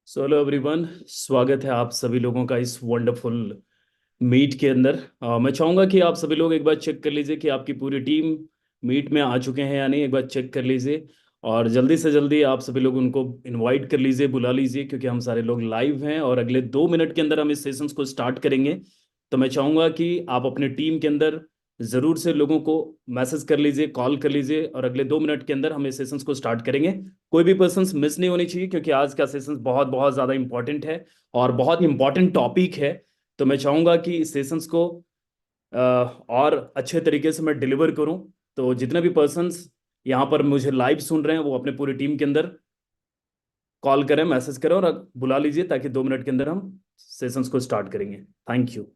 So hello everyone, स्वागत है आप सभी लोगों का इस वंडरफुल मीट के अंदर। मैं चाहूँगा कि आप सभी लोग एक बार चेक कर लीजिए कि आपकी पूरी टीम मीट में आ चुके हैं या नहीं। एक बार चेक कर लीजिए और जल्दी से जल्दी आप सभी लोग उनको इनवाइट कर लीजिए, बुला लीजिए, क्योंकि हम सारे लोग लाइव हैं और अगले 2 मिनट के अंदर हम इस सेशंस को स्टार्ट करेंगे। तो मैं चाहूँगा कि आप अपने टीम के अंदर ज़रूर से लोगों को मैसेज कर लीजिए, कॉल कर लीजिए और अगले 2 मिनट के अंदर हम इस सेशंस को स्टार्ट करेंगे। कोई भी पर्सन मिस नहीं होनी चाहिए, क्योंकि आज का सेशन बहुत बहुत ज़्यादा इंपॉर्टेंट है और बहुत इंपॉर्टेंट टॉपिक है। तो मैं चाहूँगा कि इस सेशंस को और अच्छे तरीके से मैं डिलीवर करूँ। तो जितने भी पर्सन्स यहाँ पर मुझे लाइव सुन रहे हैं वो अपने पूरी टीम के अंदर कॉल करें, मैसेज करें और बुला लीजिए, ताकि 2 मिनट के अंदर हम सेशंस को स्टार्ट करेंगे। Thank you.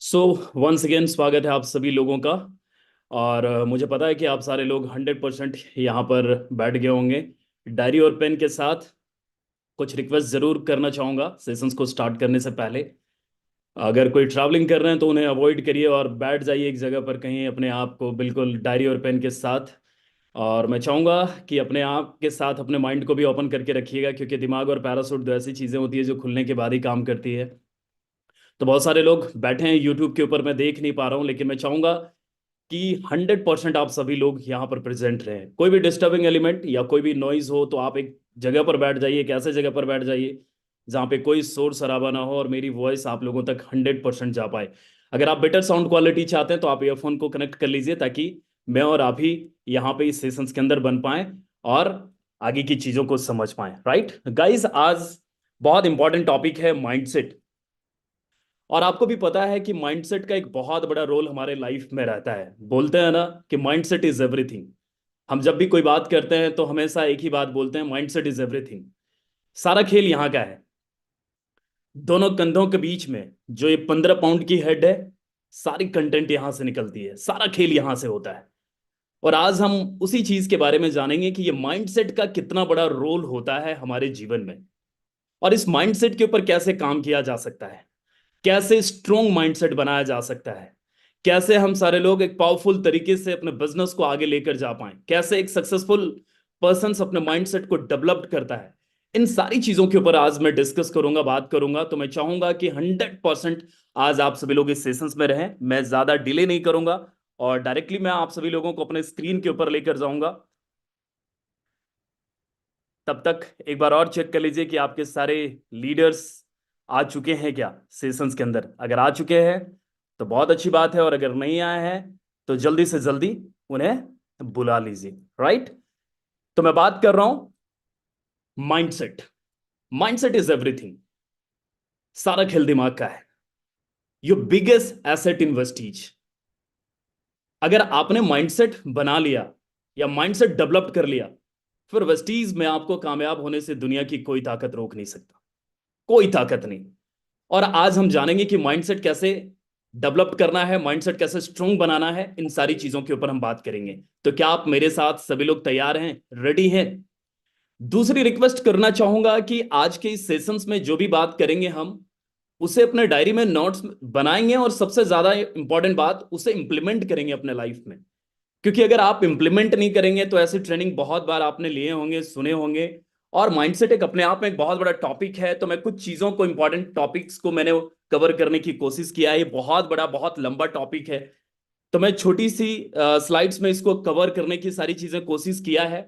So once again स्वागत है आप सभी लोगों का। और मुझे पता है कि आप सारे लोग 100% यहाँ पर बैठ गए होंगे डायरी और पेन के साथ। कुछ रिक्वेस्ट ज़रूर करना चाहूँगा सेशंस को स्टार्ट करने से पहले। अगर कोई ट्रैवलिंग कर रहे हैं तो उन्हें अवॉइड करिए और बैठ जाइए एक जगह पर कहीं अपने आप को बिल्कुल डायरी और पेन के साथ। और मैं चाहूँगा कि अपने आप के साथ अपने माइंड को भी ओपन करके रखिएगा, क्योंकि दिमाग और पैरासूट दो ऐसी चीज़ें होती है जो खुलने के बाद ही काम करती है। तो बहुत सारे लोग बैठे हैं यूट्यूब के ऊपर, मैं देख नहीं पा रहा हूँ, लेकिन मैं चाहूँगा कि 100% आप सभी लोग यहाँ पर प्रेजेंट रहें। कोई भी डिस्टर्बिंग एलिमेंट या कोई भी नॉइज हो तो आप एक जगह पर बैठ जाइए, एक ऐसे जगह पर बैठ जाइए जहाँ पे कोई शोर शराबा ना हो और मेरी वॉइस आप लोगों तक 100% जा पाए। अगर आप बेटर साउंड क्वालिटी चाहते हैं तो आप ईयरफोन को कनेक्ट कर लीजिए, ताकि मैं और आप ही यहाँ पे इस सेशंस के अंदर बन पाए और आगे की चीज़ों को समझ पाए। राइट गाइस, आज बहुत इंपॉर्टेंट टॉपिक है माइंडसेट। और आपको भी पता है कि माइंडसेट का एक बहुत बड़ा रोल हमारे लाइफ में रहता है। बोलते हैं ना कि माइंडसेट इज एवरीथिंग। हम जब भी कोई बात करते हैं तो हमेशा एक ही बात बोलते हैं, माइंडसेट इज एवरीथिंग। सारा खेल यहाँ का है। दोनों कंधों के बीच में जो ये 15 पाउंड की हेड है, सारी कंटेंट यहां से निकलती है, सारा खेल यहां से होता है। और आज हम उसी चीज के बारे में जानेंगे कि ये माइंडसेट का कितना बड़ा रोल होता है हमारे जीवन में, और इस माइंडसेट के ऊपर कैसे काम किया जा सकता है, कैसे स्ट्रोंग माइंडसेट बनाया जा सकता है, कैसे हम सारे लोग एक पावरफुल तरीके से अपने बिजनेस को आगे लेकर जा पाए, कैसे एक सक्सेसफुल पर्सन अपने माइंडसेट को डेवलप करता है। इन सारी चीजों के ऊपर आज मैं डिस्कस करूंगा, बात करूंगा। तो मैं चाहूंगा कि 100% आज आप सभी लोग इस सेशंस में रहें। मैं ज्यादा डिले नहीं करूंगा और डायरेक्टली मैं आप सभी लोगों को अपने स्क्रीन के ऊपर लेकर जाऊंगा। तब तक एक बार और चेक कर लीजिए कि आपके सारे लीडर्स आ चुके हैं क्या सेशंस के अंदर। अगर आ चुके हैं तो बहुत अच्छी बात है, और अगर नहीं आए हैं तो जल्दी से जल्दी उन्हें बुला लीजिए। राइट। तो मैं बात कर रहा हूं माइंडसेट। Mindset is everything. सारा खेल दिमाग का है। Your biggest asset in Vestige. अगर आपने माइंडसेट बना लिया या माइंडसेट डेवलप कर लिया, फिर वेस्टीज में आपको कामयाब होने से दुनिया की कोई ताकत रोक नहीं सकता। कोई ताकत नहीं। और आज हम जानेंगे कि माइंडसेट कैसे डेवलप करना है, माइंडसेट कैसे स्ट्रोंग बनाना है। इन सारी चीजों के ऊपर हम बात करेंगे। तो क्या आप मेरे साथ सभी लोग तैयार हैं, रेडी हैं? दूसरी रिक्वेस्ट करना चाहूंगा कि आज के इस सेशंस में जो भी बात करेंगे हम उसे अपने डायरी में नोट्स बनाएंगे, और सबसे ज्यादा इंपॉर्टेंट बात, उसे इंप्लीमेंट करेंगे अपने लाइफ में। क्योंकि अगर आप इंप्लीमेंट नहीं करेंगे तो ऐसी ट्रेनिंग बहुत बार आपने लिए होंगे, सुने होंगे। और माइंडसेट एक अपने आप में एक बहुत बड़ा टॉपिक है। तो मैं कुछ चीजों को, इंपॉर्टेंट टॉपिक्स को मैंने कवर करने की कोशिश किया है। ये बहुत बड़ा, बहुत लंबा टॉपिक है। तो मैं छोटी सी स्लाइड्स में इसको कवर करने की सारी चीजें कोशिश किया है।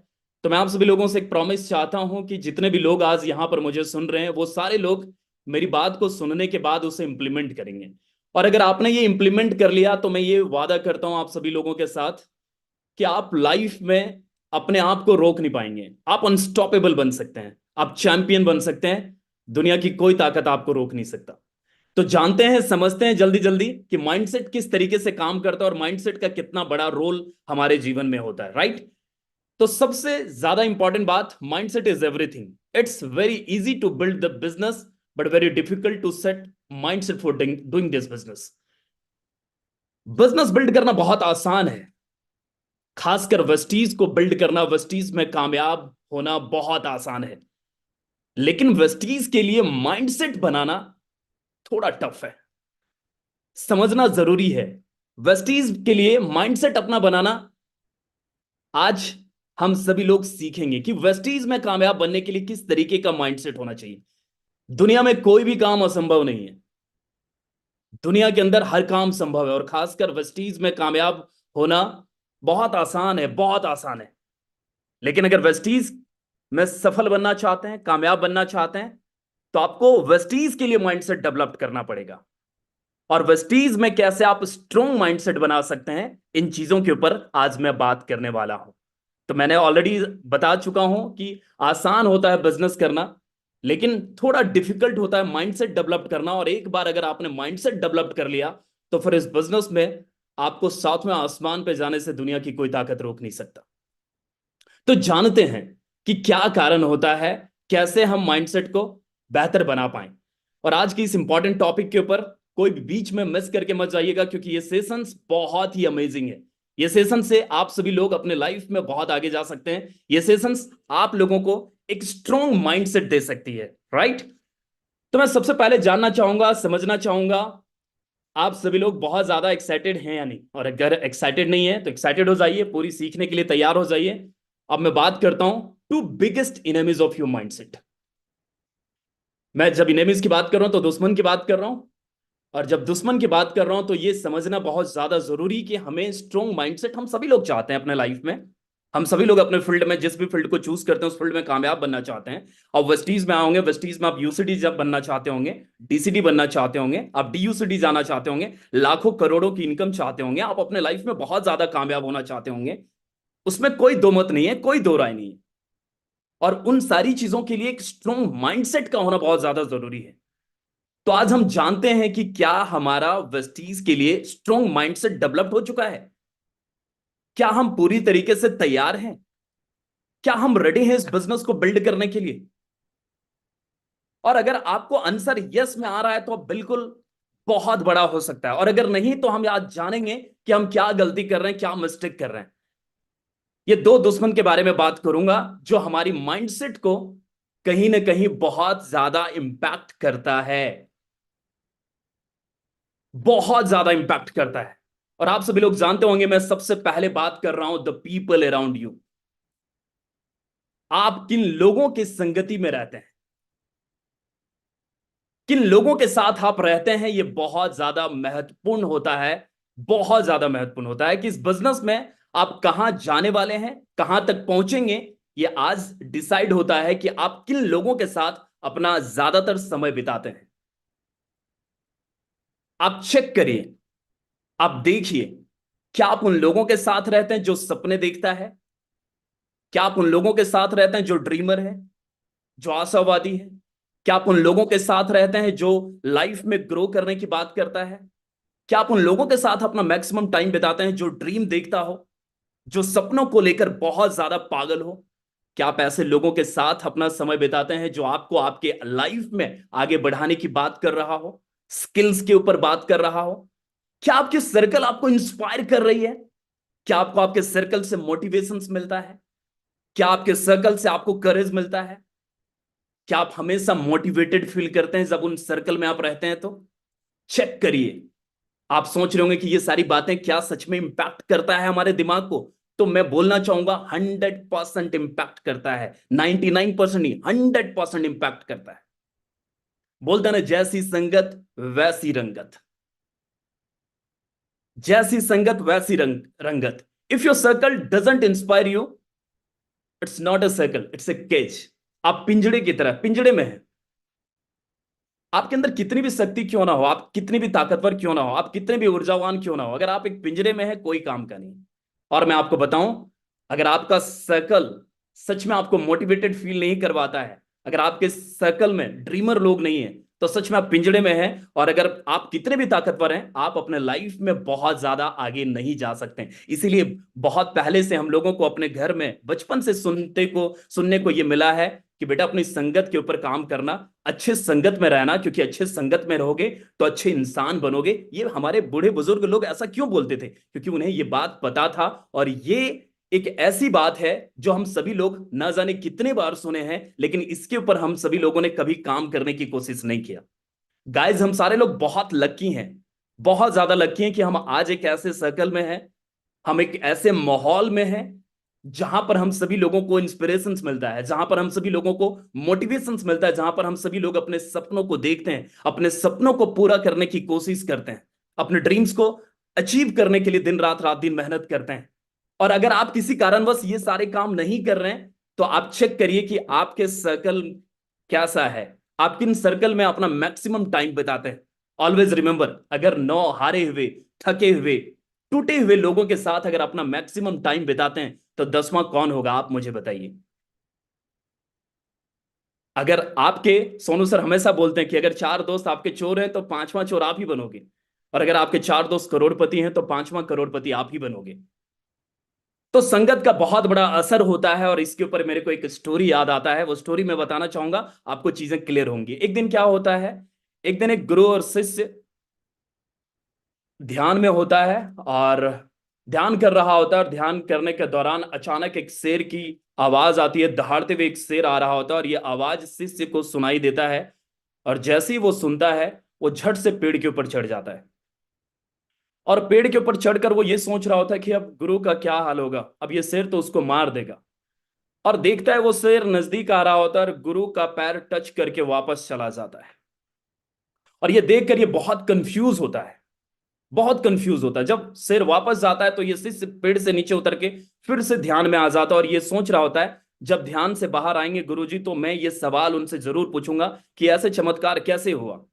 तो मैं आप सभी लोगों से एक प्रॉमिस चाहता हूं कि जितने भी लोग आज यहां पर मुझे सुन रहे हैं, वो सारे लोग मेरी बात को सुनने के बाद उसे इंप्लीमेंट करेंगे। और अगर आपने ये इंप्लीमेंट कर लिया तो मैं ये वादा करता हूं आप सभी लोगों के साथ कि आप लाइफ में अपने आप को रोक नहीं पाएंगे। आप अनस्टॉपेबल बन सकते हैं, आप चैंपियन बन सकते हैं। दुनिया की कोई ताकत आपको रोक नहीं सकता। तो जानते हैं, समझते हैं जल्दी जल्दी कि माइंडसेट किस तरीके से काम करता है और माइंडसेट का कितना बड़ा रोल हमारे जीवन में होता है। राइट। तो सबसे ज्यादा इंपॉर्टेंट बात, mindset is everything. It's very easy to build the business but very difficult to set mindset for doing this business. Business build करना बहुत आसान है, खासकर वेस्टीज को बिल्ड करना, वेस्टीज में कामयाब होना बहुत आसान है। लेकिन वेस्टीज के लिए माइंडसेट बनाना थोड़ा टफ है, समझना जरूरी है। वेस्टीज के लिए माइंडसेट अपना बनाना आज हम सभी लोग सीखेंगे कि वेस्टीज में कामयाब बनने के लिए किस तरीके का माइंडसेट होना चाहिए। दुनिया में कोई भी काम असंभव नहीं है। दुनिया के अंदर हर काम संभव है, और खासकर वेस्टीज में कामयाब होना बहुत आसान है, बहुत आसान है। लेकिन अगर वेस्टीज में सफल बनना चाहते हैं, कामयाब बनना चाहते हैं, तो आपको वेस्टीज के लिए माइंडसेट डेवलप करना पड़ेगा। और वेस्टीज में कैसे आप स्ट्रॉन्ग माइंडसेट बना सकते हैं, इन चीजों के ऊपर आज मैं बात करने वाला हूं। तो मैंने ऑलरेडी बता चुका हूं कि आसान होता है बिजनेस करना, लेकिन थोड़ा डिफिकल्ट होता है माइंडसेट डेवलप करना। और एक बार अगर आपने माइंडसेट डेवलप कर लिया तो फिर इस बिजनेस में आपको सातवें आसमान पे जाने से दुनिया की कोई ताकत रोक नहीं सकता। तो जानते हैं कि क्या कारण होता है, कैसे हम माइंडसेट को बेहतर बना पाए। और आज की इस इंपॉर्टेंट टॉपिक के ऊपर कोई भी बीच में मिस करके मत जाइएगा, क्योंकि ये सेशंस बहुत ही अमेजिंग है। ये सेशन से आप सभी लोग अपने लाइफ में बहुत आगे जा सकते हैं। ये सेशंस आप लोगों को एक स्ट्रॉन्ग माइंडसेट दे सकती है। राइट। तो मैं सबसे पहले जानना चाहूंगा, समझना चाहूंगा, आप सभी लोग बहुत ज्यादा एक्साइटेड हैं या नहीं। और अगर एक्साइटेड नहीं है तो एक्साइटेड हो जाइए, पूरी सीखने के लिए तैयार हो जाइए। अब मैं बात करता हूं two biggest enemies of your mindset. मैं जब इनेमीज की बात कर रहा हूं तो दुश्मन की बात कर रहा हूं। और जब दुश्मन की बात कर रहा हूं तो ये समझना बहुत ज्यादा जरूरी कि हमें स्ट्रॉन्ग माइंडसेट हम सभी लोग चाहते हैं अपने लाइफ में। हम सभी लोग अपने फील्ड में, जिस भी फील्ड को चूज करते हैं, उस फील्ड में कामयाब बनना चाहते हैं। और वेस्टीज में आओगे, वेस्टीज में आप यूसीडी जब बनना चाहते होंगे, डीसीडी बनना चाहते होंगे, आप डीयूसीडी जाना चाहते होंगे, लाखों करोड़ों की इनकम चाहते होंगे, आप अपने लाइफ में बहुत ज्यादा कामयाब होना चाहते होंगे। उसमें कोई दो मत नहीं है, कोई दो राय नहीं है। और उन सारी चीजों के लिए एक स्ट्रॉन्ग माइंडसेट का होना बहुत ज्यादा जरूरी है। तो आज हम जानते हैं कि क्या हमारा वेस्टीज के लिए स्ट्रॉन्ग माइंडसेट डेवलप्ड हो चुका है। क्या हम पूरी तरीके से तैयार हैं? क्या हम रेडी हैं इस बिजनेस को बिल्ड करने के लिए? और अगर आपको आंसर यस में आ रहा है तो बिल्कुल बहुत बड़ा हो सकता है, और अगर नहीं तो हम आज जानेंगे कि हम क्या गलती कर रहे हैं, क्या मिस्टेक कर रहे हैं। ये दो दुश्मन के बारे में बात करूंगा जो हमारी माइंडसेट को कहीं ना कहीं बहुत ज्यादा इंपैक्ट करता है, बहुत ज्यादा इंपैक्ट करता है। और आप सभी लोग जानते होंगे, मैं सबसे पहले बात कर रहा हूं द पीपल अराउंड यू। आप किन लोगों की संगति में रहते हैं, किन लोगों के साथ आप रहते हैं, ये बहुत ज्यादा महत्वपूर्ण होता है। बहुत ज्यादा महत्वपूर्ण होता है कि इस बिजनेस में आप कहां जाने वाले हैं, कहां तक पहुंचेंगे। ये आज डिसाइड होता है कि आप किन लोगों के साथ अपना ज्यादातर समय बिताते हैं। आप चेक करिए, आप देखिए, क्या आप उन लोगों के साथ रहते हैं जो सपने देखता है? क्या आप उन लोगों के साथ रहते हैं जो ड्रीमर है, जो आशावादी है? क्या आप उन लोगों के साथ रहते हैं जो लाइफ में ग्रो करने की बात करता है? क्या आप उन लोगों के साथ अपना मैक्सिमम टाइम बिताते हैं जो ड्रीम देखता हो, जो सपनों को लेकर बहुत ज्यादा पागल हो? क्या आप ऐसे लोगों के साथ अपना समय बिताते हैं जो आपको आपके लाइफ में आगे बढ़ाने की बात कर रहा हो, स्किल्स के ऊपर बात कर रहा हो? क्या आपकी सर्कल आपको इंस्पायर कर रही है? क्या आपको आपके सर्कल से मोटिवेशन मिलता है? क्या आपके सर्कल से आपको करेज मिलता है? क्या आप हमेशा मोटिवेटेड फील करते हैं जब उन सर्कल में आप रहते हैं? तो चेक करिए। आप सोच रहे होंगे कि ये सारी बातें क्या सच में इंपैक्ट करता है हमारे दिमाग को? तो मैं बोलना चाहूंगा 100% इंपैक्ट करता है। 99% नहीं, 100% इंपैक्ट करता है। बोलते ना, जैसी संगत वैसी रंगत। जैसी संगत वैसी रंगत। If your circle doesn't inspire you, it's not a circle, it's a cage. आप पिंजड़े की तरह, पिंजड़े में है। आपके अंदर कितनी भी शक्ति क्यों ना हो, आप कितनी भी ताकतवर क्यों ना हो, आप कितने भी ऊर्जावान क्यों ना हो, अगर आप एक पिंजरे में है, कोई काम का नहीं। और मैं आपको बताऊं, अगर आपका सर्कल सच में आपको मोटिवेटेड फील नहीं करवाता है, अगर आपके सर्कल में ड्रीमर लोग नहीं है, तो सच में आप पिंजड़े में हैं। और अगर आप कितने भी ताकतवर हैं, आप अपने लाइफ में बहुत ज्यादा आगे नहीं जा सकते। इसीलिए बहुत पहले से हम लोगों को अपने घर में बचपन से सुनने को ये मिला है कि बेटा अपनी संगत के ऊपर काम करना, अच्छे संगत में रहना, क्योंकि अच्छे संगत में रहोगे तो अच्छे इंसान बनोगे। ये हमारे बूढ़े बुजुर्ग लोग ऐसा क्यों बोलते थे? क्योंकि उन्हें ये बात पता था। और ये एक ऐसी बात है जो हम सभी लोग ना जाने कितने बार सुने हैं, लेकिन इसके ऊपर हम सभी लोगों ने कभी काम करने की कोशिश नहीं किया। गाइज, हम सारे लोग बहुत लकी हैं, बहुत ज्यादा लकी हैं कि हम आज एक ऐसे सर्कल में हैं, हम एक ऐसे माहौल में हैं जहां पर हम सभी लोगों को इंस्पिरेशंस मिलता है, जहां पर हम सभी लोगों को मोटिवेशंस मिलता है, जहां पर हम सभी लोग अपने सपनों को देखते हैं, अपने सपनों को पूरा करने की कोशिश करते हैं, अपने ड्रीम्स को अचीव करने के लिए दिन रात रात दिन मेहनत करते हैं। और अगर आप किसी कारणवश ये सारे काम नहीं कर रहे हैं, तो आप चेक करिए कि आपके सर्कल कैसा है, आप किन सर्कल में अपना मैक्सिमम टाइम बिताते हैं। ऑलवेज रिमेंबर, अगर 9 हारे हुए, थके हुए, टूटे हुए लोगों के साथ अगर अपना मैक्सिमम टाइम बिताते हैं, तो 10वां कौन होगा, आप मुझे बताइए। अगर आपके, सोनू सर हमेशा बोलते हैं कि अगर 4 दोस्त आपके चोर हैं तो 5वां चोर आप ही बनोगे, और अगर आपके 4 दोस्त करोड़पति हैं तो 5वां करोड़पति आप ही बनोगे। तो संगत का बहुत बड़ा असर होता है, और इसके ऊपर मेरे को एक स्टोरी याद आता है, वो स्टोरी मैं बताना चाहूंगा, आपको चीजें क्लियर होंगी। एक दिन क्या होता है, एक दिन एक गुरु और शिष्य ध्यान में होता है, और ध्यान कर रहा होता है, और ध्यान करने के दौरान अचानक एक शेर की आवाज आती है, दहाड़ते हुए एक शेर आ रहा होता है, और ये आवाज शिष्य को सुनाई देता है। और जैसे ही वो सुनता है, वो झट से पेड़ के ऊपर चढ़ जाता है। और पेड़ के ऊपर चढ़कर वो ये सोच रहा होता है कि अब गुरु का क्या हाल होगा, अब ये शेर तो उसको मार देगा। और देखता है वो शेर नजदीक आ रहा होता है, और गुरु का पैर टच करके वापस चला जाता है। और ये देखकर ये बहुत कंफ्यूज होता है, बहुत कंफ्यूज होता है। जब शेर वापस जाता है तो ये शिष्य पेड़ से नीचे उतर के फिर से ध्यान में आ जाता है, और ये सोच रहा होता है जब ध्यान से बाहर आएंगे गुरुजी तो मैं ये सवाल उनसे जरूर पूछूंगा कि ऐसे चमत्कार कैसे हुआ।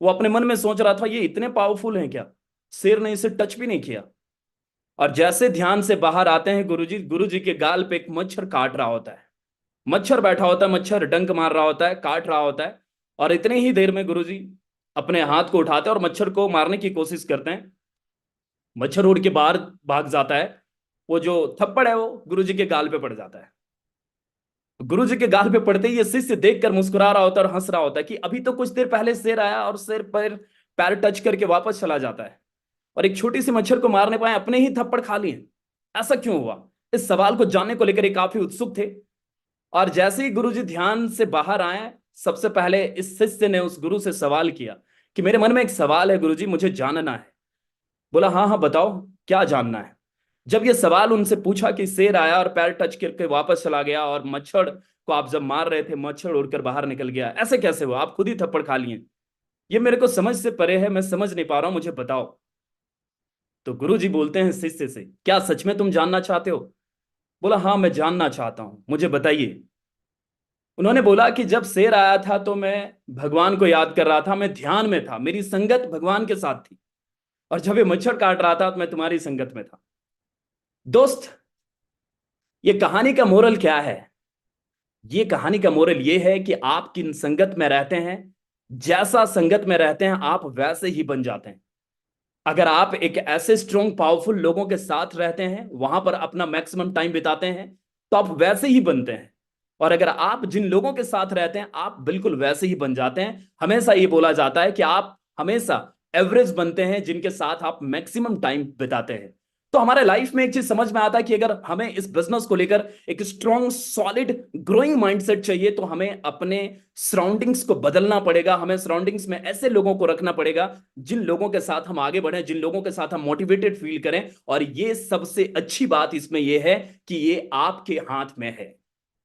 वो अपने मन में सोच रहा था, ये इतने पावरफुल हैं क्या, शेर ने इसे टच भी नहीं किया। और जैसे ध्यान से बाहर आते हैं, गुरुजी के गाल पे एक मच्छर काट रहा होता है। मच्छर बैठा होता है, मच्छर डंक मार रहा होता है, काट रहा होता है। और इतने ही देर में गुरुजी अपने हाथ को उठाते हैं और मच्छर को मारने की कोशिश करते हैं। मच्छर उड़ के बाहर भाग जाता है। वो जो थप्पड़ है वो गुरुजी के गाल पे पड़ जाता है। गुरुजी के गाल पे पड़ते ही ये शिष्य देखकर मुस्कुरा रहा होता है और हंस रहा होता है कि अभी तो कुछ देर पहले शेर आया और शेर पर पैर टच करके वापस चला जाता है, और एक छोटी सी मच्छर को मारने पाए अपने ही थप्पड़ खा लिए। ऐसा क्यों हुआ? इस सवाल को जानने को लेकर ये काफी उत्सुक थे। और जैसे ही गुरुजी ध्यान से बाहर आए, सबसे पहले इस शिष्य ने उस गुरु से सवाल किया कि मेरे मन में एक सवाल है गुरुजी, मुझे जानना है। बोला हाँ हाँ बताओ, क्या जानना है? जब ये सवाल उनसे पूछा कि शेर आया और पैर टच करके वापस चला गया, और मच्छर को आप जब मार रहे थे मच्छर उड़कर बाहर निकल गया, ऐसे कैसे हुआ? आप खुद ही थप्पड़ खा लिए। ये मेरे को समझ से परे है, मैं समझ नहीं पा रहा हूं, मुझे बताओ। तो गुरु जी बोलते हैं शिष्य से, क्या सच में तुम जानना चाहते हो? बोला हाँ मैं जानना चाहता हूं, मुझे बताइए। उन्होंने बोला कि जब शेर आया था तो मैं भगवान को याद कर रहा था, मैं ध्यान में था, मेरी संगत भगवान के साथ थी। और जब ये मच्छर काट रहा था तो मैं तुम्हारी संगत में था। दोस्त, ये कहानी का मोरल क्या है? ये कहानी का मोरल ये है कि आप किन संगत में रहते हैं, जैसा संगत में रहते हैं आप वैसे ही बन जाते हैं। अगर आप एक ऐसे स्ट्रॉन्ग पावरफुल लोगों के साथ रहते हैं, वहां पर अपना मैक्सिमम टाइम बिताते हैं, तो आप वैसे ही बनते हैं। और अगर आप जिन लोगों के साथ रहते हैं आप बिल्कुल वैसे ही बन जाते हैं। हमेशा ये बोला जाता है कि आप हमेशा एवरेज बनते हैं जिनके साथ आप मैक्सिमम टाइम बिताते हैं। तो हमारे लाइफ में एक चीज समझ में आता है कि अगर हमें इस बिजनेस को लेकर एक स्ट्रॉन्ग सॉलिड ग्रोइंग माइंडसेट चाहिए, तो हमें अपने सराउंडिंग्स को बदलना पड़ेगा। हमें सराउंडिंग्स में ऐसे लोगों को रखना पड़ेगा जिन लोगों के साथ हम आगे बढ़े, जिन लोगों के साथ हम मोटिवेटेड फील करें। और ये सबसे अच्छी बात इसमें यह है कि ये आपके हाथ में है।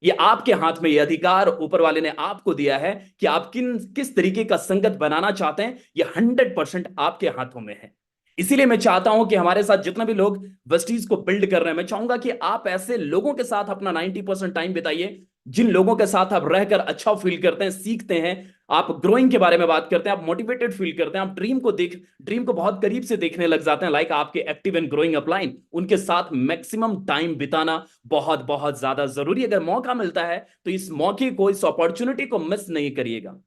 ये आपके हाथ में, ये अधिकार ऊपर वाले ने आपको दिया है कि आप किस तरीके का संगत बनाना चाहते हैं। ये 100% आपके हाथों में है। इसीलिए मैं चाहता हूं कि हमारे साथ जितना भी लोग वेस्टीज को बिल्ड कर रहे हैं, मैं चाहूंगा कि आप ऐसे लोगों के साथ अपना 90% टाइम बिताइए जिन लोगों के साथ आप रहकर अच्छा फील करते हैं, सीखते हैं, आप ग्रोइंग के बारे में बात करते हैं, आप मोटिवेटेड फील करते हैं, आप ड्रीम को बहुत करीब से देखने लग जाते हैं, लाइक आपके एक्टिव एंड ग्रोइंग अपलाइन। उनके साथ मैक्सिमम टाइम बिताना बहुत बहुत ज्यादा जरूरी है। अगर मौका मिलता है तो इस मौके को, इस अपॉर्चुनिटी को मिस नहीं करिएगा।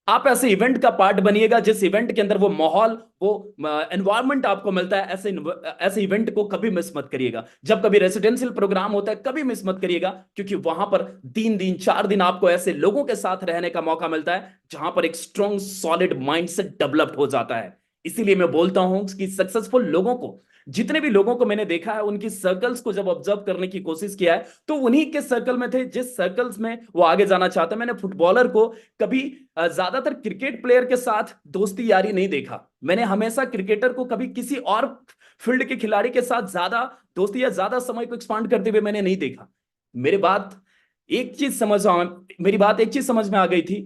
आप ऐसे इवेंट का पार्ट बनिएगा जिस इवेंट के अंदर वो माहौल, वो एनवायरनमेंट आपको मिलता है। ऐसे इवेंट को कभी मिस मत करिएगा। जब कभी रेसिडेंशियल प्रोग्राम होता है कभी मिस मत करिएगा, क्योंकि वहां पर 3 दिन 4 दिन आपको ऐसे लोगों के साथ रहने का मौका मिलता है जहां पर एक स्ट्रॉन्ग सॉलिड माइंडसेट डेवलप हो जाता है। इसीलिए मैं बोलता हूं कि सक्सेसफुल लोगों को, जितने भी लोगों को मैंने देखा है, उनकी सर्कल्स को जब ऑब्जर्व करने की कोशिश किया है तो उन्हीं के सर्कल में थे जिस सर्कल्स में वो आगे जाना चाहते हैं। मैंने फुटबॉलर को कभी ज्यादातर क्रिकेट प्लेयर के साथ दोस्ती यारी नहीं देखा। मैंने हमेशा क्रिकेटर को कभी किसी और फील्ड के खिलाड़ी के साथ ज्यादा दोस्ती या ज्यादा समय को एक्सपांड करते हुए मैंने नहीं देखा। मेरे बात एक चीज समझ मेरी बात एक चीज समझ में आ गई थी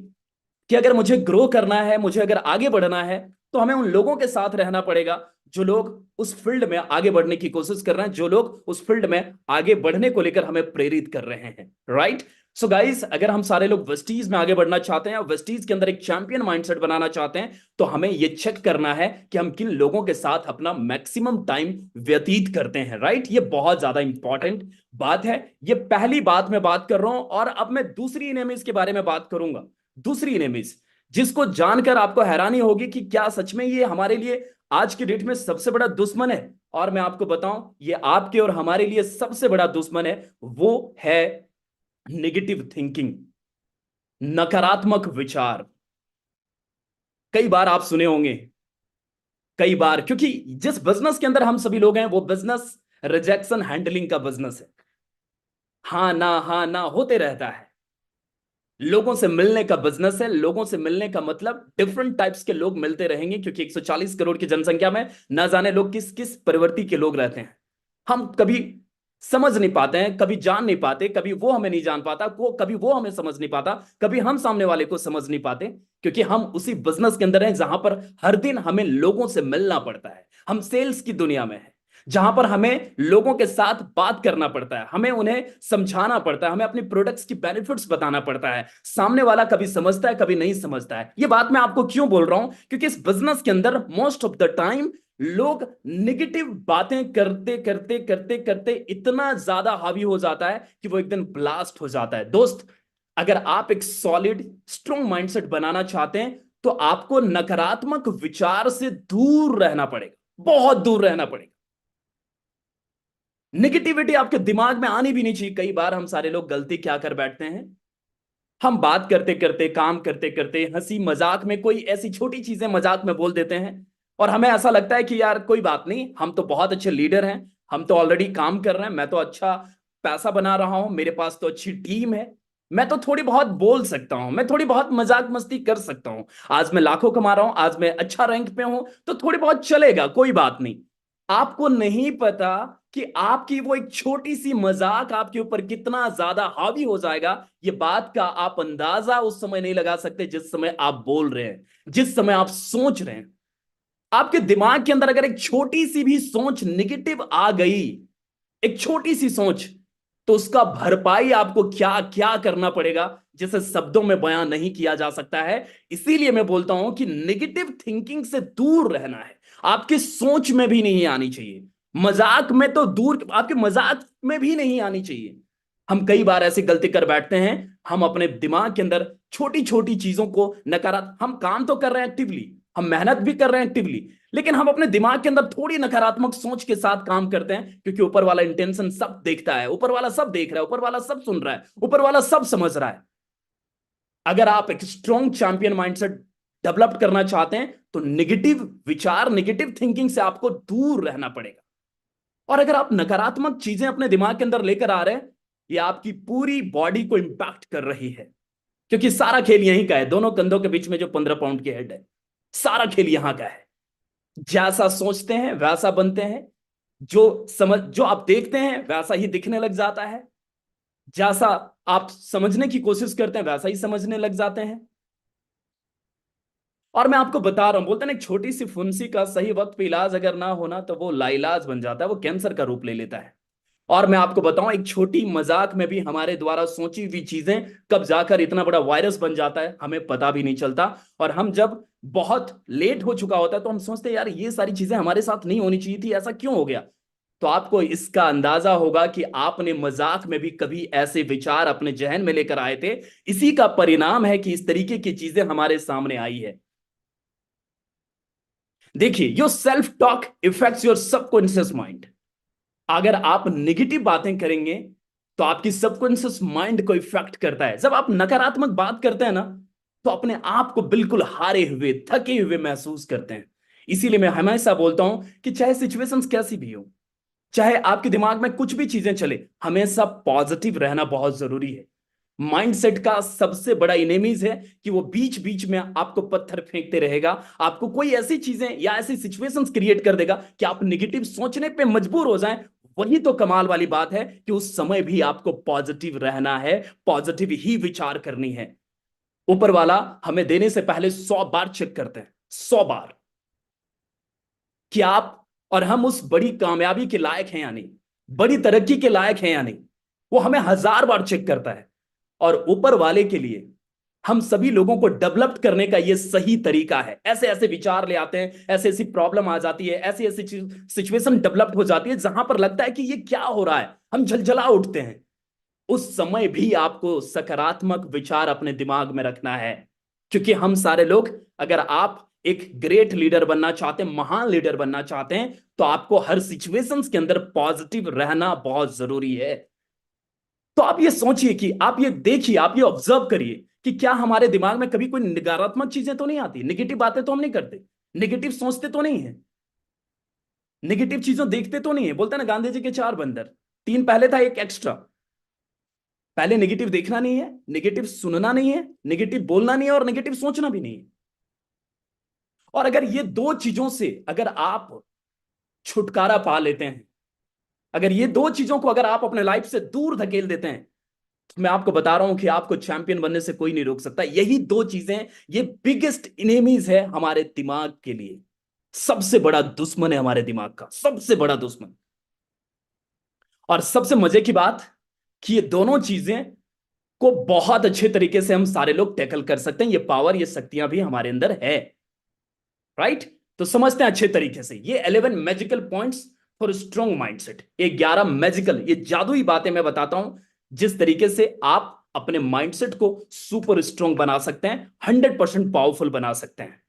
कि अगर मुझे ग्रो करना है, मुझे अगर आगे बढ़ना है, तो हमें उन लोगों के साथ रहना पड़ेगा जो लोग उस फील्ड में आगे बढ़ने की कोशिश कर रहे हैं, जो लोग उस फील्ड में आगे बढ़ने को लेकर हमें प्रेरित कर रहे हैं। राइट? सो गाइस, अगर हम सारे लोग वेस्टीज में आगे बढ़ना चाहते हैं और वेस्टीज के अंदर एक चैंपियन माइंडसेट बनाना चाहते हैं, तो हमें यह चेक करना है कि हम किन लोगों के साथ अपना मैक्सिमम टाइम व्यतीत करते हैं। राइट? ये बहुत ज्यादा इंपॉर्टेंट बात है। ये पहली बात मैं बात कर रहा हूं, और अब मैं दूसरी इनेमीज के बारे में बात करूंगा। दूसरी इनेमीज जिसको जानकर आपको हैरानी होगी कि क्या सच में ये हमारे लिए आज की डेट में सबसे बड़ा दुश्मन है। और मैं आपको बताऊं, ये आपके और हमारे लिए सबसे बड़ा दुश्मन है। वो है नेगेटिव थिंकिंग, नकारात्मक विचार। कई बार आप सुने होंगे, कई बार, क्योंकि जिस बिजनेस के अंदर हम सभी लोग हैं वो बिजनेस रिजेक्शन हैंडलिंग का बिजनेस है। हाँ ना होते रहता है। लोगों से मिलने का बिजनेस है। लोगों से मिलने का मतलब डिफरेंट टाइप्स के लोग मिलते रहेंगे, क्योंकि 140 करोड़ की जनसंख्या में ना जाने लोग किस किस प्रवृत्ति के लोग रहते हैं। हम कभी समझ नहीं पाते हैं, कभी जान नहीं पाते, कभी वो हमें नहीं जान पाता, कभी वो हमें समझ नहीं पाता, कभी हम सामने वाले को समझ नहीं पाते, क्योंकि हम उसी बिजनेस के अंदर हैं जहां पर हर दिन हमें लोगों से मिलना पड़ता है। हम सेल्स की दुनिया में हैं जहां पर हमें लोगों के साथ बात करना पड़ता है, हमें उन्हें समझाना पड़ता है, हमें अपनी प्रोडक्ट्स की बेनिफिट्स बताना पड़ता है। सामने वाला कभी समझता है, कभी नहीं समझता है। ये बात मैं आपको क्यों बोल रहा हूं? क्योंकि इस बिजनेस के अंदर मोस्ट ऑफ द टाइम लोग नेगेटिव बातें करते करते करते करते इतना ज्यादा हावी हो जाता है कि वो एक दिन ब्लास्ट हो जाता है। दोस्त, अगर आप एक सॉलिड स्ट्रॉन्ग माइंडसेट बनाना चाहते हैं तो आपको नकारात्मक विचार से दूर रहना पड़ेगा, बहुत दूर रहना पड़ेगा। निगेटिविटी आपके दिमाग में आनी भी नहीं चाहिए। कई बार हम सारे लोग गलती क्या कर बैठते हैं, हम बात करते करते, काम करते करते, हंसी मजाक में कोई ऐसी छोटी चीजें मजाक में बोल देते हैं, और हमें ऐसा लगता है कि यार कोई बात नहीं, हम तो बहुत अच्छे लीडर हैं, हम तो ऑलरेडी काम कर रहे हैं, मैं तो अच्छा पैसा बना रहा हूं, मेरे पास तो अच्छी टीम है, मैं तो थोड़ी बहुत बोल सकता हूं, मैं थोड़ी बहुत मजाक मस्ती कर सकता हूं, आज मैं लाखों कमा रहा हूं, आज मैं अच्छा रैंक पे हूं, तो थोड़ी बहुत चलेगा, कोई बात नहीं। आपको नहीं पता कि आपकी वो एक छोटी सी मजाक आपके ऊपर कितना ज्यादा हावी हो जाएगा। ये बात का आप अंदाजा उस समय नहीं लगा सकते जिस समय आप बोल रहे हैं, जिस समय आप सोच रहे हैं। आपके दिमाग के अंदर अगर एक छोटी सी भी सोच निगेटिव आ गई, एक छोटी सी सोच, तो उसका भरपाई आपको क्या क्या करना पड़ेगा, जिसे शब्दों में बयान नहीं किया जा सकता है। इसीलिए मैं बोलता हूं कि नेगेटिव थिंकिंग से दूर रहना है, आपकी सोच में भी नहीं आनी चाहिए, मजाक में तो दूर, आपके मजाक में भी नहीं आनी चाहिए। हम कई बार ऐसी गलती कर बैठते हैं, हम अपने दिमाग के अंदर छोटी छोटी चीजों को नकारात्मक, हम काम तो कर रहे हैं एक्टिवली, हम मेहनत भी कर रहे हैं एक्टिवली, लेकिन हम अपने दिमाग के अंदर थोड़ी नकारात्मक सोच के साथ काम करते हैं, क्योंकि ऊपर वाला इंटेंशन सब देखता है, ऊपर वाला सब देख रहा है, ऊपर वाला सब सुन रहा है, ऊपर वाला सब समझ रहा है। अगर आप एक स्ट्रॉन्ग चैंपियन माइंडसेट डेवलप करना चाहते हैं, तो नेगेटिव विचार, नेगेटिव थिंकिंग से आपको दूर रहना पड़ेगा। और अगर आप नकारात्मक चीजें अपने दिमाग के अंदर लेकर आ रहे हैं, ये आपकी पूरी बॉडी को इंपैक्ट कर रही है, क्योंकि सारा खेल यहीं का है, दोनों कंधों के बीच में जो 15 पाउंड की हेड है, सारा खेल यहां का है। जैसा सोचते हैं वैसा बनते हैं, जो आप देखते हैं वैसा ही दिखने लग जाता है, जैसा आप समझने की कोशिश करते हैं वैसा ही समझने लग जाते हैं। और मैं आपको बता रहा हूं, बोलते हैं ना, एक छोटी सी फुंसी का सही वक्त पे इलाज अगर ना होना तो वो लाइलाज बन जाता है, वो कैंसर का रूप ले लेता है। और मैं आपको बताऊं, एक छोटी मजाक में भी हमारे द्वारा सोची हुई चीजें कब जाकर इतना बड़ा वायरस बन जाता है, हमें पता भी नहीं चलता। और हम जब बहुत लेट हो चुका होता है तो हम सोचते हैं यार ये सारी चीजें हमारे साथ नहीं होनी चाहिए थी, ऐसा क्यों हो गया। तो आपको इसका अंदाजा होगा कि आपने मजाक में भी कभी ऐसे विचार अपने जहन में लेकर आए थे, इसी का परिणाम है कि इस तरीके की चीजें हमारे सामने आई है। देखिए, your self talk effects your subconscious mind. अगर आप निगेटिव बातें करेंगे तो आपकी सबकॉन्शियस माइंड को इफेक्ट करता है। जब आप नकारात्मक बात करते हैं ना, तो अपने आप को बिल्कुल हारे हुए, थके हुए महसूस करते हैं। इसीलिए मैं हमेशा बोलता हूं कि चाहे सिचुएशंस कैसी भी हो, चाहे आपके दिमाग में कुछ भी चीजें चले, हमेशा पॉजिटिव रहना बहुत जरूरी है। माइंडसेट का सबसे बड़ा इनेमीज है कि वो बीच बीच में आपको पत्थर फेंकते रहेगा, आपको कोई ऐसी चीजें या ऐसी सिचुएशंस क्रिएट कर देगा कि आप नेगेटिव सोचने पे मजबूर हो जाएं। वही तो कमाल वाली बात है कि उस समय भी आपको पॉजिटिव रहना है, पॉजिटिव ही विचार करनी है। ऊपर वाला हमें देने से पहले 100 बार चेक करते हैं, 100 बार, कि आप और हम उस बड़ी कामयाबी के लायक हैं या नहीं, बड़ी तरक्की के लायक हैं या नहीं। वो हमें 1000 बार चेक करता है। और ऊपर वाले के लिए हम सभी लोगों को डेवलप करने का ये सही तरीका है। ऐसे ऐसे विचार ले आते हैं, ऐसी ऐसी प्रॉब्लम आ जाती है, ऐसी ऐसी सिचुएशन डेवलप हो जाती है जहां पर लगता है कि ये क्या हो रहा है, हम झलझला उठते हैं। उस समय भी आपको सकारात्मक विचार अपने दिमाग में रखना है, क्योंकि हम सारे लोग, अगर आप एक ग्रेट लीडर बनना चाहते हैं, महान लीडर बनना चाहते हैं, तो आपको हर सिचुएशंस के अंदर पॉजिटिव रहना बहुत जरूरी है। तो आप ये सोचिए, कि आप ये देखिए, आप ये ऑब्जर्व करिए कि क्या हमारे दिमाग में कभी कोई नकारात्मक चीजें तो नहीं आती, नेगेटिव बातें तो हम नहीं करते, नेगेटिव सोचते तो नहीं है, नेगेटिव चीजों देखते तो नहीं है। बोलते हैं ना, गांधी जी के 4 बंदर, 3 पहले था, एक एक्स्ट्रा। पहले नेगेटिव देखना नहीं है, नेगेटिव सुनना नहीं है, नेगेटिव बोलना नहीं है, और नेगेटिव सोचना भी नहीं है। और अगर ये दो चीजों से अगर आप छुटकारा पा लेते हैं, अगर ये दो चीजों को अगर आप अपने लाइफ से दूर धकेल देते हैं, तो मैं आपको बता रहा हूं कि आपको चैंपियन बनने से कोई नहीं रोक सकता। यही दो चीजें, ये बिगेस्ट इनेमीज है हमारे दिमाग के लिए। सबसे बड़ा दुश्मन है हमारे दिमाग का, सबसे बड़ा दुश्मन। और सबसे मजे की बात, कि ये दोनों चीजें को बहुत अच्छे तरीके से हम सारे लोग टैकल कर सकते हैं। ये पावर, ये शक्तियां भी हमारे अंदर है। राइट? तो समझते हैं अच्छे तरीके से ये 11 magical points for strong mindset. ये 11 मैजिकल, ये जादुई बातें मैं बताता हूं, जिस तरीके से आप अपने माइंडसेट को सुपर स्ट्रांग बना सकते हैं, 100% पावरफुल बना सकते हैं।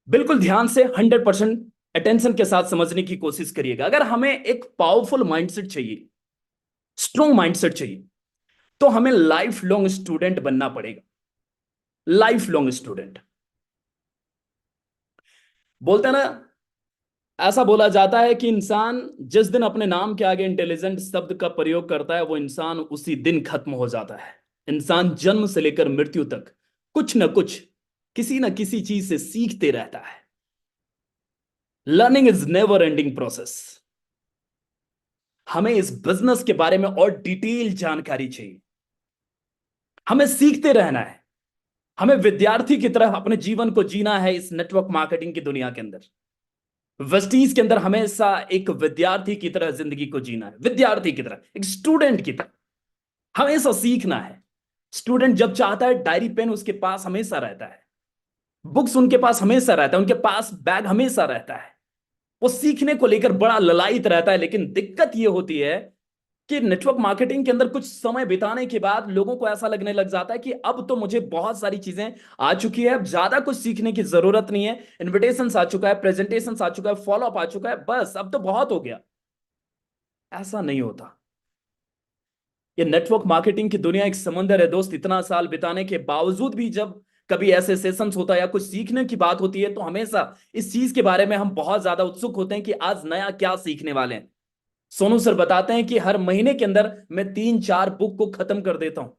बिल्कुल ध्यान से 100% अटेंशन के साथ समझने की कोशिश करिएगा। अगर हमें एक पावरफुल माइंडसेट चाहिए, स्ट्रांग माइंडसेट चाहिए, तो हमें लाइफ लॉन्ग स्टूडेंट बनना पड़ेगा। लाइफ लॉन्ग स्टूडेंट बोलते हैं ना, ऐसा बोला जाता है कि इंसान जिस दिन अपने नाम के आगे इंटेलिजेंट शब्द का प्रयोग करता है, वो इंसान उसी दिन खत्म हो जाता है। इंसान जन्म से लेकर मृत्यु तक कुछ ना कुछ, किसी ना किसी चीज से सीखते रहता है। Learning is never ending process. हमें इस बिजनेस के बारे में और डिटेल जानकारी चाहिए। हमें सीखते रहना है। हमें विद्यार्थी की तरह अपने जीवन को जीना है इस नेटवर्क मार्केटिंग की दुनिया के अंदर। वेस्टीज के अंदर हमेशा एक विद्यार्थी की तरह जिंदगी को जीना है, विद्यार्थी की तरह, एक स्टूडेंट की तरह हमेशा सीखना है। स्टूडेंट जब चाहता है, डायरी पेन उसके पास हमेशा रहता है, बुक्स उनके पास हमेशा रहता है, उनके पास बैग हमेशा रहता है। वो सीखने को लेकर बड़ा ललायत रहता है। लेकिन दिक्कत ये होती है कि नेटवर्क मार्केटिंग के अंदर कुछ समय बिताने के बाद लोगों को ऐसा लगने लग जाता है कि अब तो मुझे बहुत सारी चीजें आ चुकी है, अब ज्यादा कुछ सीखने की जरूरत नहीं है। इनविटेशंस आ चुका है, प्रेजेंटेशंस आ चुका है, फॉलो अप आ चुका है, बस अब तो बहुत हो गया। ऐसा नहीं होता। ये नेटवर्क मार्केटिंग की दुनिया एक समंदर है दोस्त। इतना साल बिताने के बावजूद भी जब कभी ऐसे सेशंस होता है या कुछ सीखने की बात होती है, तो हमेशा इस चीज के बारे में हम बहुत ज्यादा उत्सुक होते हैं कि आज नया क्या सीखने वाले हैं। सोनू सर बताते हैं कि हर महीने के अंदर मैं 3-4 बुक को खत्म कर देता हूं।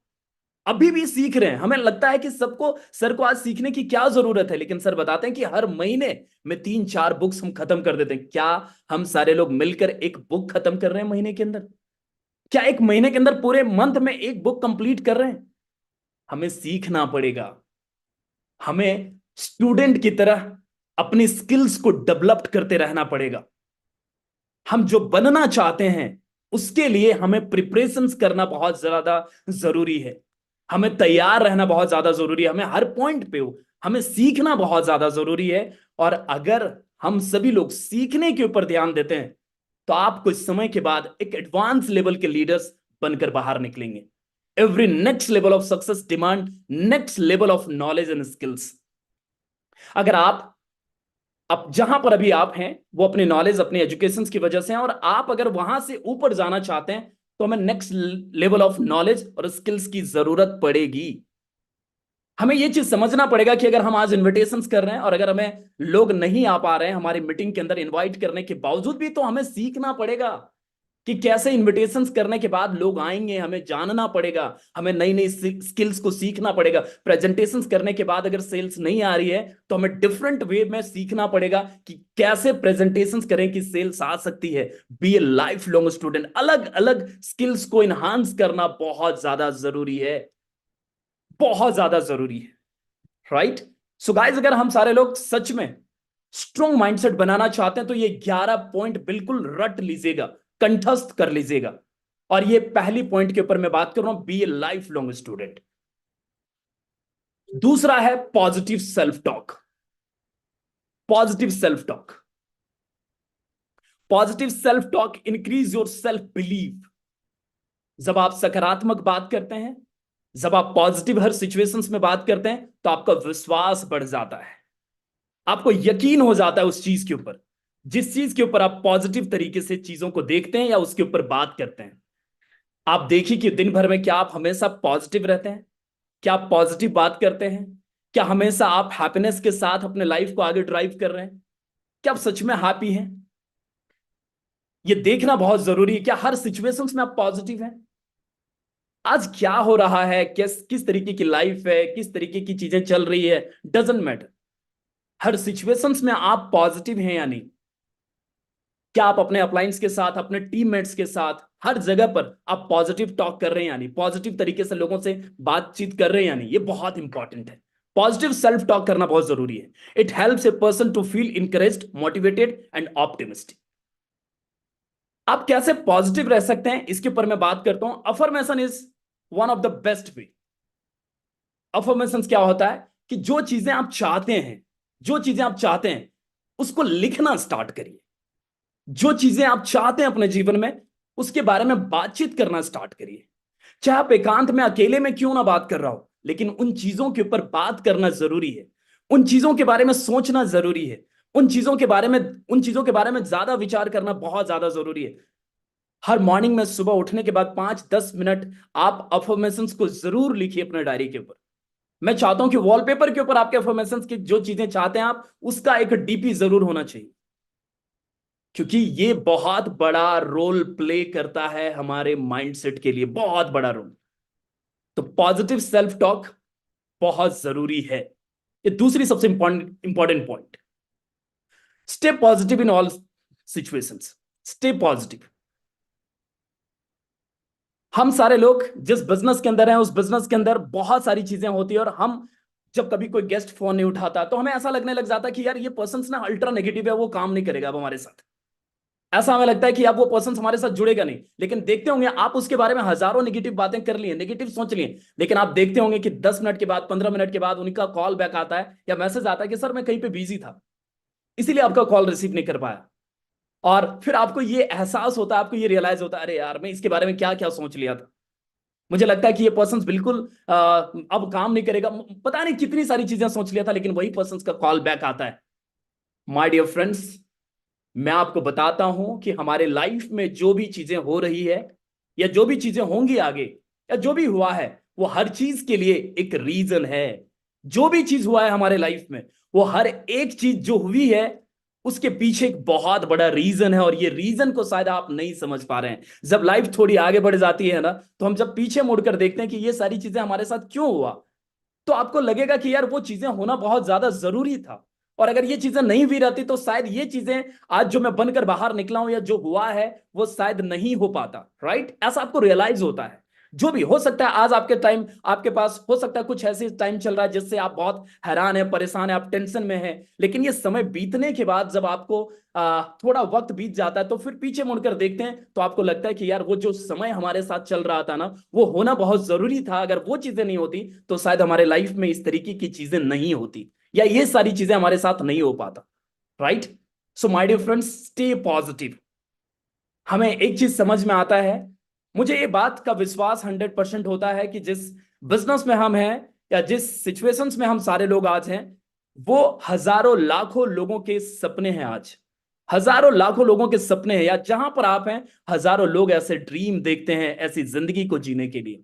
अभी भी सीख रहे हैं। हमें लगता है कि सबको, सर को आज सीखने की क्या जरूरत है, लेकिन सर बताते हैं कि हर महीने में 3-4 बुक्स हम खत्म कर देते हैं। क्या हम सारे लोग मिलकर एक बुक खत्म कर रहे हैं महीने के अंदर? क्या एक महीने के अंदर पूरे मंथ में एक बुक कंप्लीट कर रहे हैं? हमें सीखना पड़ेगा। हमें स्टूडेंट की तरह अपनी स्किल्स को डेवलप करते रहना पड़ेगा। हम जो बनना चाहते हैं उसके लिए हमें प्रिपरेशंस करना बहुत ज्यादा जरूरी है। हमें तैयार रहना बहुत ज्यादा जरूरी है। हमें हर पॉइंट पे हो, हमें सीखना बहुत ज्यादा जरूरी है। और अगर हम सभी लोग सीखने के ऊपर ध्यान देते हैं, तो आप कुछ समय के बाद एक एडवांस लेवल के लीडर्स बनकर बाहर निकलेंगे। Every next level of success demand next level of knowledge and skills. अगर आप अब जहां पर अभी आप हैं वो अपने नॉलेज, अपने एजुकेशन की वजह से हैं, और आप अगर वहां से ऊपर जाना चाहते हैं, तो हमें नेक्स्ट लेवल ऑफ नॉलेज और स्किल्स की जरूरत पड़ेगी। हमें यह चीज समझना पड़ेगा कि अगर हम आज इनविटेशंस कर रहे हैं और अगर हमें लोग नहीं आ पा रहे हैं हमारी मीटिंग के अंदर इनवाइट करने के बावजूद भी, तो हमें सीखना पड़ेगा कि कैसे इनविटेशंस करने के बाद लोग आएंगे। हमें जानना पड़ेगा, हमें नई नई स्किल्स को सीखना पड़ेगा। प्रेजेंटेशंस करने के बाद अगर सेल्स नहीं आ रही है, तो हमें डिफरेंट वे में सीखना पड़ेगा कि कैसे प्रेजेंटेशंस करें कि सेल्स आ सकती है। Be a lifelong student. अलग अलग स्किल्स को इनहांस करना बहुत ज्यादा जरूरी है, बहुत ज्यादा जरूरी है। राइट? सो गाइस, अगर हम सारे लोग सच में स्ट्रॉन्ग माइंडसेट बनाना चाहते हैं, तो ये 11 पॉइंट बिल्कुल रट लीजिएगा, कंठस्थ कर लीजिएगा। और ये पहली पॉइंट के ऊपर मैं बात कर रहा हूं, be a lifelong student. दूसरा है positive self talk. Positive self talk. Positive self talk increase your self believe. जब आप सकारात्मक बात करते हैं, जब आप पॉजिटिव हर सिचुएशंस में बात करते हैं, तो आपका विश्वास बढ़ जाता है। आपको यकीन हो जाता है उस चीज के ऊपर, जिस चीज के ऊपर आप पॉजिटिव तरीके से चीजों को देखते हैं या उसके ऊपर बात करते हैं। आप देखिए कि दिन भर में क्या आप हमेशा पॉजिटिव रहते हैं? क्या आप पॉजिटिव बात करते हैं? क्या हमेशा आप हैप्पीनेस के साथ अपने लाइफ को आगे ड्राइव कर रहे हैं? क्या आप सच में हैप्पी हैं? ये देखना बहुत जरूरी है। क्या हर सिचुएशंस में आप पॉजिटिव हैं? आज क्या हो रहा है, किस किस तरीके की लाइफ है, किस तरीके की चीजें चल रही है, डजेंट मैटर। हर सिचुएशंस में आप पॉजिटिव हैं या नहीं? क्या आप अपने अपलाइंस के साथ, अपने टीममेट्स के साथ, हर जगह पर आप पॉजिटिव टॉक कर रहे हैं या नहीं? पॉजिटिव तरीके से लोगों से बातचीत कर रहे हैं या नहीं? ये बहुत इंपॉर्टेंट है। पॉजिटिव सेल्फ टॉक करना बहुत जरूरी है। It helps a person to feel encouraged, motivated and optimistic. आप कैसे पॉजिटिव रह सकते हैं, इसके ऊपर मैं बात करता हूं। Affirmation is one of the best way. Affirmation क्या होता है कि जो चीजें आप चाहते हैं, जो चीजें आप चाहते हैं उसको लिखना स्टार्ट करिए। जो चीजें आप चाहते हैं अपने जीवन में, उसके बारे में बातचीत करना स्टार्ट करिए। चाहे आप एकांत में अकेले में क्यों ना बात कर रहा हो, लेकिन उन चीजों के ऊपर बात करना जरूरी है, उन चीजों के बारे में सोचना जरूरी है, उन चीजों के बारे में ज्यादा विचार करना बहुत ज्यादा जरूरी है। हर मॉर्निंग में सुबह उठने के बाद 5-10 मिनट आप अफर्मेशंस को जरूर लिखिए अपने डायरी के ऊपर। मैं चाहता हूं कि वॉलपेपर के ऊपर आपके अफर्मेशंस की जो चीजें चाहते हैं आप, उसका एक डीपी जरूर होना चाहिए, क्योंकि ये बहुत बड़ा रोल प्ले करता है हमारे माइंडसेट के लिए, बहुत बड़ा रोल। तो पॉजिटिव सेल्फ टॉक बहुत जरूरी है। ये दूसरी सबसे important point. Stay positive in all situations. Stay positive. हम सारे लोग जिस बिजनेस के अंदर हैं, उस बिजनेस के अंदर बहुत सारी चीजें होती है, और हम जब कभी कोई गेस्ट फोन नहीं उठाता तो हमें ऐसा लगने लग जाता है कि यार ये पर्सन ना अल्ट्रा नेगेटिव है, वो काम नहीं करेगा अब हमारे साथ। ऐसा हमें लगता है कि अब वो पर्सन हमारे साथ जुड़ेगा नहीं। लेकिन देखते होंगे आप उसके बारे में हजारों नेगेटिव बातें कर लिए, नेगेटिव सोच लिए, लेकिन आप देखते होंगे कि 10 मिनट के बाद, 15 मिनट के बाद उनका कॉल बैक आता है या मैसेज आता है कि सर मैं कहीं पे बिजी था, इसीलिए आपका कॉल रिसीव नहीं कर पाया। और फिर आपको ये एहसास होता है, आपको ये रियलाइज होता है, अरे यार मैं इसके बारे में क्या क्या सोच लिया था। मुझे लगता है कि ये पर्सन बिल्कुल अब काम नहीं करेगा, पता नहीं कितनी सारी चीजें सोच लिया था, लेकिन वही पर्सन का कॉल बैक आता है। माय डियर फ्रेंड्स, मैं आपको बताता हूं कि हमारे लाइफ में जो भी चीजें हो रही है, या जो भी चीजें होंगी आगे, या जो भी हुआ है, वो हर चीज के लिए एक रीजन है। जो भी चीज हुआ है हमारे लाइफ में, वो हर एक चीज जो हुई है, उसके पीछे एक बहुत बड़ा रीजन है, और ये रीजन को शायद आप नहीं समझ पा रहे हैं। जब लाइफ थोड़ी आगे बढ़ जाती है ना, तो हम जब पीछे मुड़कर देखते हैं कि ये सारी चीजें हमारे साथ क्यों हुआ, तो आपको लगेगा कि यार वो चीजें होना बहुत ज्यादा जरूरी था, और अगर ये चीजें नहीं भी रहती तो शायद ये चीजें आज जो मैं बनकर बाहर निकला हूं या जो हुआ है वो शायद नहीं हो पाता। राइट? ऐसा आपको रियलाइज होता है। जो भी हो सकता है, आज आपके टाइम आपके पास हो सकता है कुछ ऐसे टाइम चल रहा है जिससे आप बहुत हैरान है, परेशान है, आप टेंशन में है, लेकिन ये समय बीतने के बाद जब आपको थोड़ा वक्त बीत जाता है, तो फिर पीछे मुड़कर देखते हैं तो आपको लगता है कि यार वो जो समय हमारे साथ चल रहा था ना, वो होना बहुत जरूरी था। अगर वो चीजें नहीं होती तो शायद हमारे लाइफ में इस तरीके की चीजें नहीं होती, या ये सारी चीजें हमारे साथ नहीं हो पाता। Right? So my dear friends, stay positive. हमें एक चीज समझ में आता है, मुझे ये बात का विश्वास 100% होता है कि जिस बिजनेस में हम हैं, या जिस सिचुएशंस में हम सारे लोग आज हैं, वो हजारों लाखों लोगों के सपने हैं आज। हजारों लाखों लोगों के सपने हैं, या जहां पर आप हैं हजारों लोग ऐसे ड्रीम देखते हैं ऐसी जिंदगी को जीने के लिए।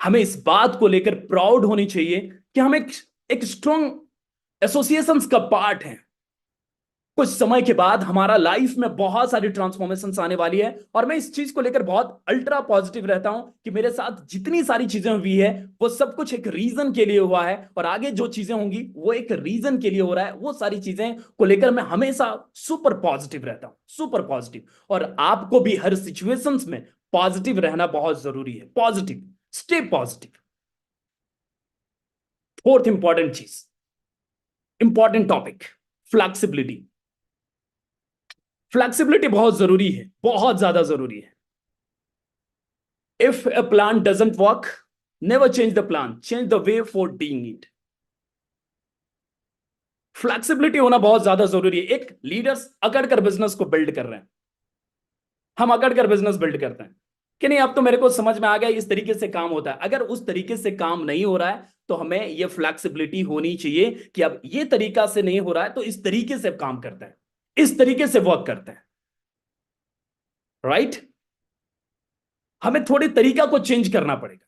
हमें इस बात को लेकर प्राउड होनी चाहिए कि हम एक स्ट्रॉन्ग एसोसिएशंस का पार्ट हैं। कुछ समय के बाद हमारा लाइफ में बहुत सारी ट्रांसफॉर्मेशंस आने वाली है, और मैं इस चीज को लेकर बहुत अल्ट्रा पॉजिटिव रहता हूं कि मेरे साथ जितनी सारी चीजें हुई है वो सब कुछ एक रीजन के लिए हुआ है, और आगे जो चीजें होंगी वो एक रीजन के लिए हो रहा है। वो सारी चीजें को लेकर मैं हमेशा सुपर पॉजिटिव रहता हूं, सुपर पॉजिटिव। और आपको भी हर सिचुएशंस में पॉजिटिव रहना बहुत जरूरी है। Positive, stay positive. Fourth important चीज, इंपॉर्टेंट टॉपिक, फ्लैक्सिबिलिटी। फ्लैक्सिबिलिटी बहुत जरूरी है, बहुत ज्यादा जरूरी है। If a plan doesn't work, never change the plan, change the way for doing it. Flexibility होना बहुत ज्यादा जरूरी है। एक लीडर्स अकड़ कर बिजनेस को बिल्ड कर रहे हैं, हम अकड़ कर बिजनेस बिल्ड करते हैं कि नहीं अब तो मेरे को समझ में आ गया इस तरीके से काम होता है। अगर उस तरीके से काम नहीं हो रहा है तो हमें यह फ्लैक्सिबिलिटी होनी चाहिए कि अब ये तरीका से नहीं हो रहा है तो इस तरीके से काम करते हैं, इस तरीके से वर्क करते हैं। राइट? हमें थोड़ी तरीका को चेंज करना पड़ेगा,